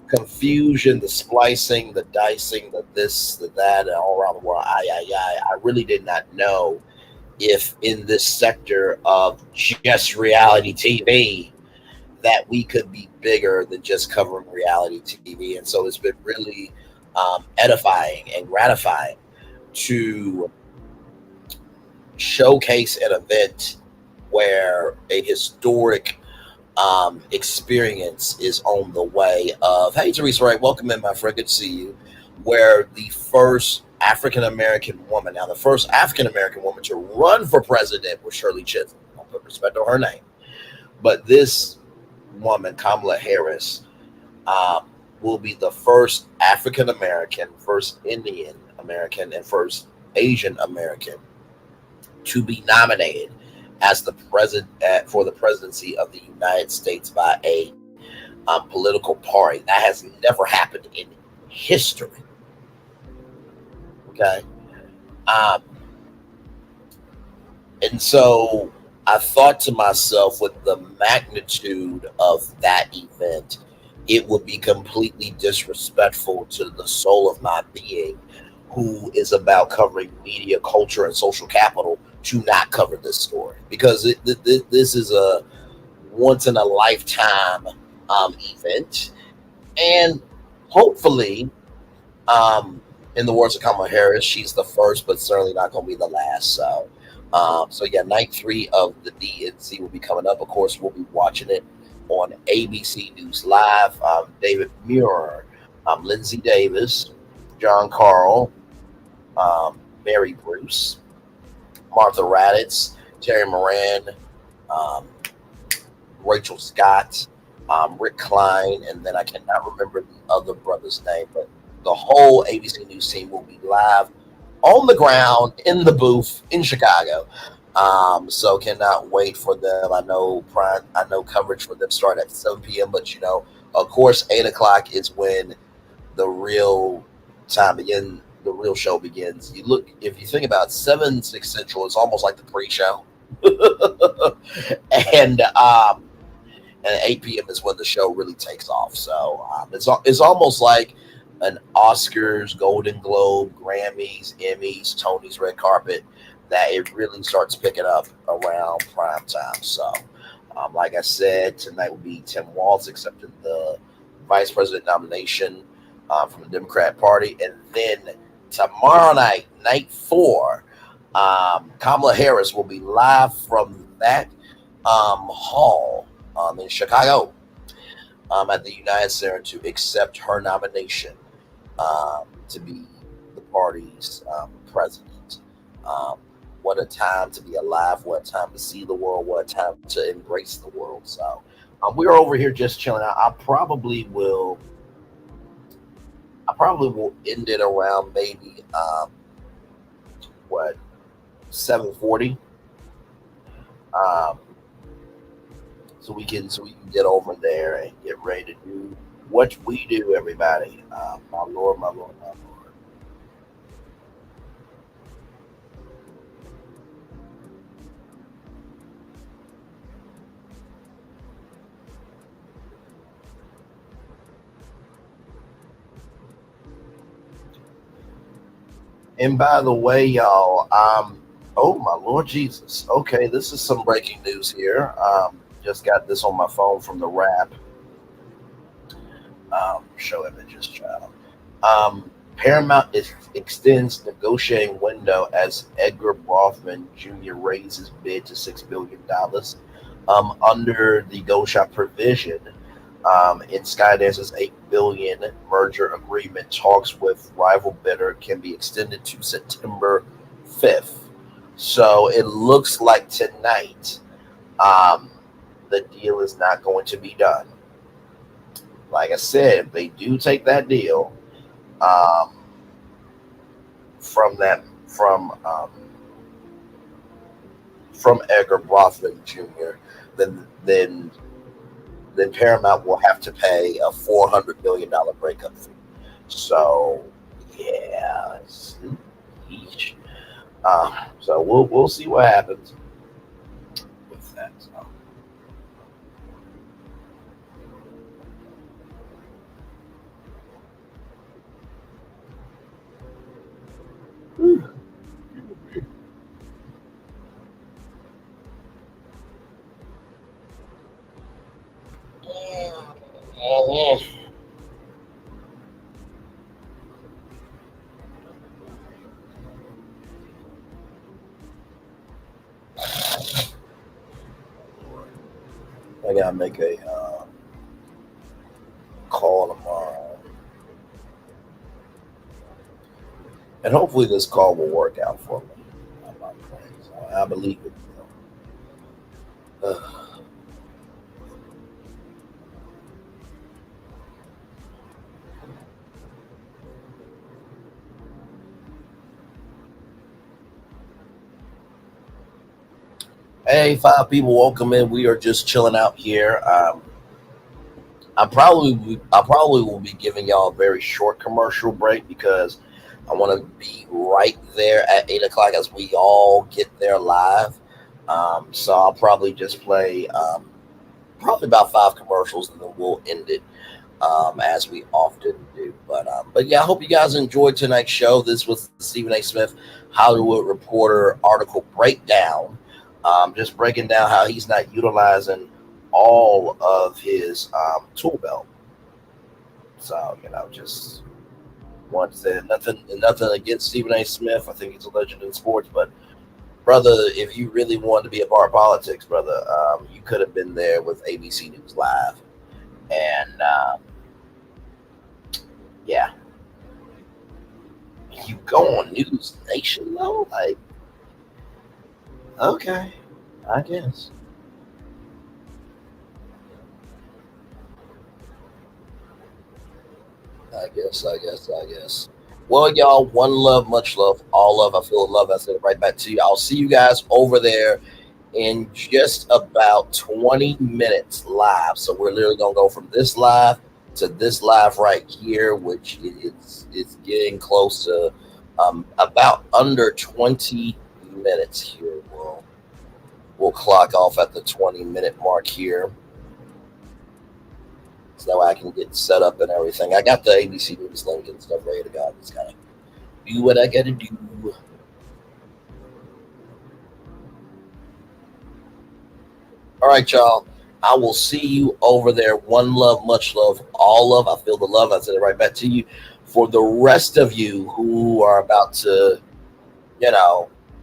confusion, the splicing, the dicing, the this, the that, and all around the world, I really did not know if in this sector of just reality TV that we could be bigger than just covering reality TV. And so it's been really edifying and gratifying to showcase an event where a historic experience is on the way of, hey, Teresa Wright, welcome in, my friend, good to see you, where the first African-American woman, now the first African-American woman to run for president was Shirley Chisholm. I'll put respect on her name. But this woman, Kamala Harris, will be the first African-American, first Indian American, and first Asian American to be nominated as the president for the presidency of the United States by a political party. That has never happened in history. Okay. And so I thought to myself, with the magnitude of that event, it would be completely disrespectful to the soul of my being, who is about covering media, culture, and social capital, to not cover this story, because this is a once in a lifetime event, and hopefully, in the words of Kamala Harris, she's the first, but certainly not going to be the last. So yeah, night 3 of the DNC will be coming up. Of course, we'll be watching it on ABC News Live. David Muir, Lindsay Davis, John Carl, Mary Bruce, Martha Raddatz, Terry Moran, Rachel Scott, Rick Klein, and then I cannot remember the other brother's name, but the whole ABC News team will be live on the ground in the booth in Chicago. So cannot wait for them. I know coverage for them start at 7 p.m. But of course, 8 o'clock is when the real time begin. The real show begins. You look if you think about 7, 6 Central, it's almost like the pre-show, and and 8 p.m. is when the show really takes off. So it's almost like an Oscars, Golden Globe, Grammys, Emmys, Tony's red carpet that it really starts picking up around prime time. So, like I said, tonight will be Tim Walz accepting the vice president nomination from the Democrat Party, and then tomorrow night, night four, Kamala Harris will be live from that hall in Chicago at the United Center to accept her nomination to be the party's president. Um, what a time to be alive! What a time to see the world! What a time to embrace the world! So we're over here just chilling out. I probably will end it around maybe what 7:40. Um, so we can get over there and get ready to do what we do, everybody. My lord, my lord, my lord. And by the way, y'all, oh my Lord Jesus. Okay, this is some breaking news here. Just got this on my phone from the Wrap. Show images, child. Paramount extends negotiating window as Edgar Rothman Jr. raises bid to $6 billion. Under the Go Shop provision, in Skydance's $8 billion merger agreement, talks with rival bidder can be extended to September 5th. So it looks like tonight um, the deal is not going to be done. Like I said, if they do take that deal um, from that from Edgar Rothman Jr., then then Paramount will have to pay a $400 million breakup fee. So yeah, each. So we'll see what happens with that. So. Mhm. I gotta make a call tomorrow, and hopefully this call will work out for me. I'm not praying, so I believe it will. Hey, five people, welcome in. We are just chilling out here. I probably will be giving y'all a very short commercial break because I want to be right there at 8 o'clock as we all get there live. So I'll probably just play probably about five commercials and then we'll end it as we often do. But yeah, I hope you guys enjoyed tonight's show. This was the Stephen A. Smith Hollywood Reporter article breakdown. Just breaking down how he's not utilizing all of his tool belt. So just want to say nothing against Stephen A. Smith. I think he's a legend in sports, but brother, if you really wanted to be a part of politics, brother, you could have been there with ABC News Live, and yeah, you go on News Nation though. Like, okay, I guess, I guess. Well, y'all, one love, much love, all love. I feel the love. I said it right back to you. I'll see you guys over there in just about 20 minutes live. So we're literally going to go from this live to this live right here, which is getting close to about under 20 minutes here. We'll clock off at the 20-minute mark here. So that way I can get set up and everything. I got the ABC News link and stuff ready to go. Just gotta do what I gotta do. All right, y'all. I will see you over there. One love, much love, all love. I feel the love. I said it right back to you. For the rest of you who are about to,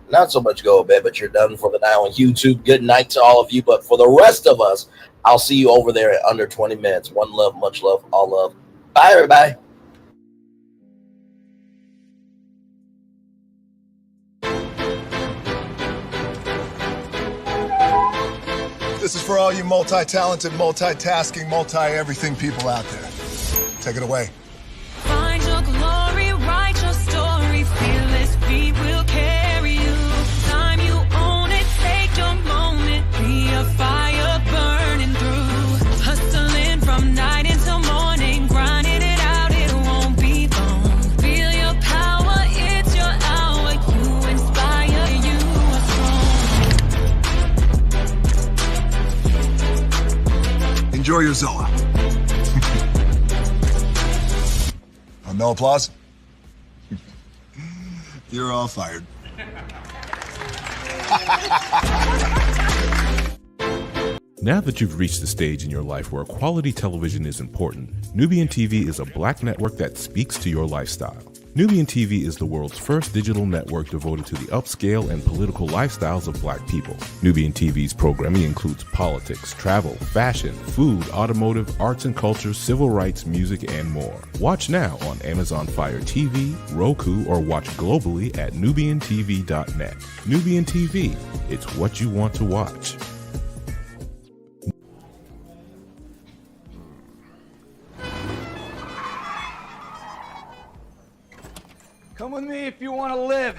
not so much go to bed, but you're done for the night on YouTube. Good night to all of you. But for the rest of us, I'll see you over there in under 20 minutes. One love, much love, all love. Bye, everybody. This is for all you multi-talented, multitasking, multi-everything people out there. Take it away. Find your glory, write your story. Fearless feet will carry you. Time you own it, take your moment. Be a fire burning through. Hustling from night until morning. Grinding it out, it won't be long. Feel your power, it's your hour. You inspire, you are strong. Enjoy your Zoa. No applause? You're all fired. Now that you've reached the stage in your life where quality television is important, Nubian TV is a black network that speaks to your lifestyle. Nubian TV is the world's first digital network devoted to the upscale and political lifestyles of black people. Nubian TV's programming includes politics, travel, fashion, food, automotive, arts and culture, civil rights, music, and more. Watch now on Amazon Fire TV, Roku, or watch globally at nubiantv.net. Nubian TV, it's what you want to watch. Come with me if you want to live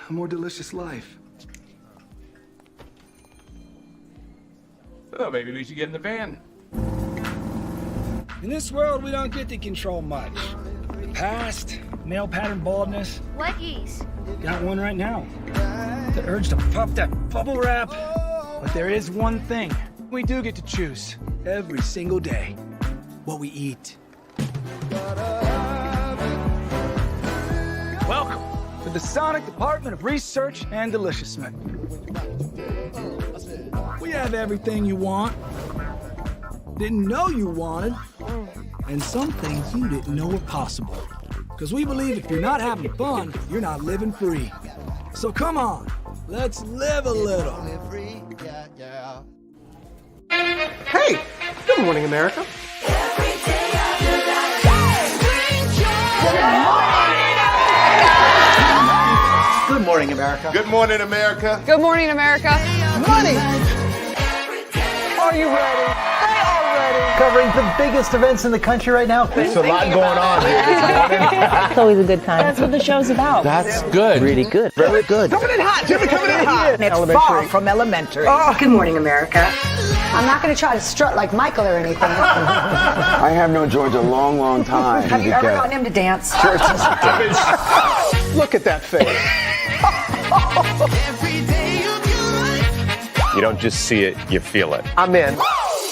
a more delicious life. Oh, maybe we should get in the van. In this world, we don't get to control much. The past, male pattern baldness. What yeast? Got one right now. The urge to puff that bubble wrap. But there is one thing we do get to choose every single day: what we eat. Welcome to the Sonic Department of Research and Deliciousment. We have everything you want, didn't know you wanted, and some things you didn't know were possible. Because we believe if you're not having fun, you're not living free. So come on, let's live a little. Hey, good morning, America. Good morning, America. Good morning, America. Good morning, America. Money! Are you ready? They are ready. Covering the biggest events in the country right now. There's a lot going on here this morning. It's always a good time. That's what the show's about. That's good. Really good. Very good. Coming in hot, Jimmy, coming in hot. It's far from elementary. Good morning, America. I'm not going to try to strut like Michael or anything. I have known George a long, long time. Have you ever gotten him to dance? Look at that face. You don't just see it, you feel it. I'm in.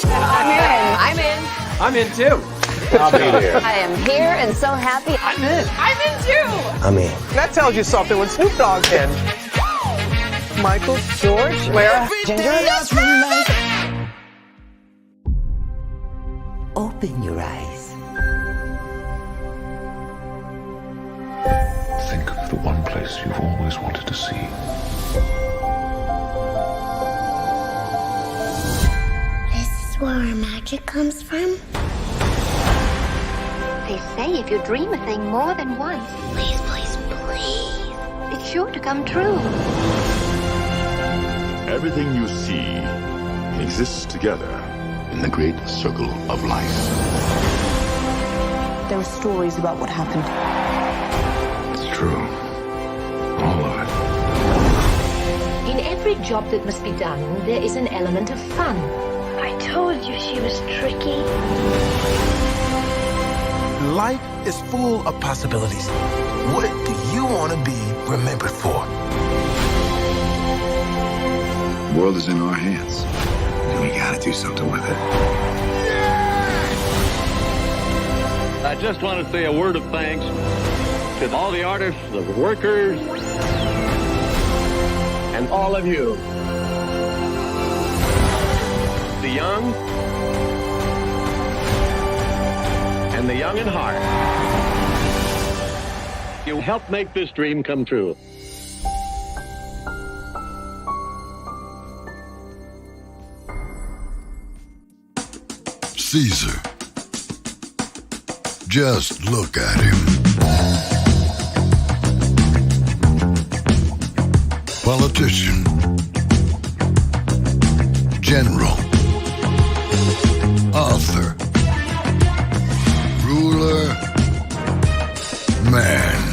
I'm in. I'm in too. I'll be there. I am here and so happy. I'm in. I'm in too. I'm in. That tells you something when Snoop Dogg's in. Michael, George, where? Ginger. Open your eyes. Think of the one place you've always wanted to see. This is where our magic comes from. They say if you dream a thing more than once, please, please, please, it's sure to come true. Everything you see exists together in the great circle of life. there are stories about what happened. It's true. All of it. In every job that must be done, there is an element of fun. I told you she was tricky. Life is full of possibilities. What do you want to be remembered for? The world is in our hands, and we gotta do something with it. I just want to say a word of thanks to all the artists, the workers, and all of you. The young and the young in heart. You helped make this dream come true. Caesar. Just look at him. Politician. General. Author. Ruler. Man.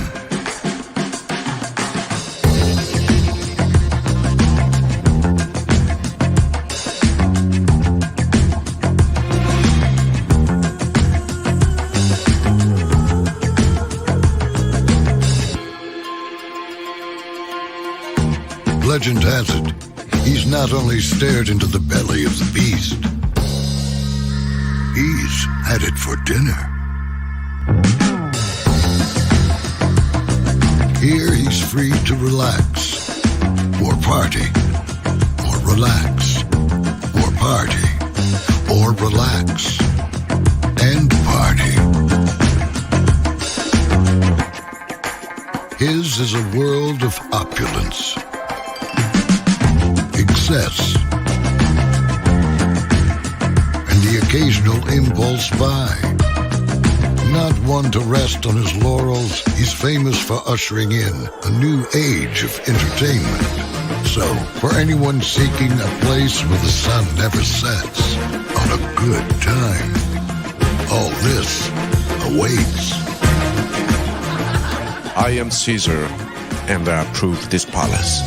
Legend has it, he's not only stared into the belly of the beast, he's had it for dinner. Here he's free to relax, or party, or relax, or party, or relax, and party. His is a world of opulence, excess, and the occasional impulse buy. Not one to rest on his laurels, he's famous for ushering in a new age of entertainment. So, for anyone seeking a place where the sun never sets on a good time, all this awaits. I am Caesar, and I approve this palace.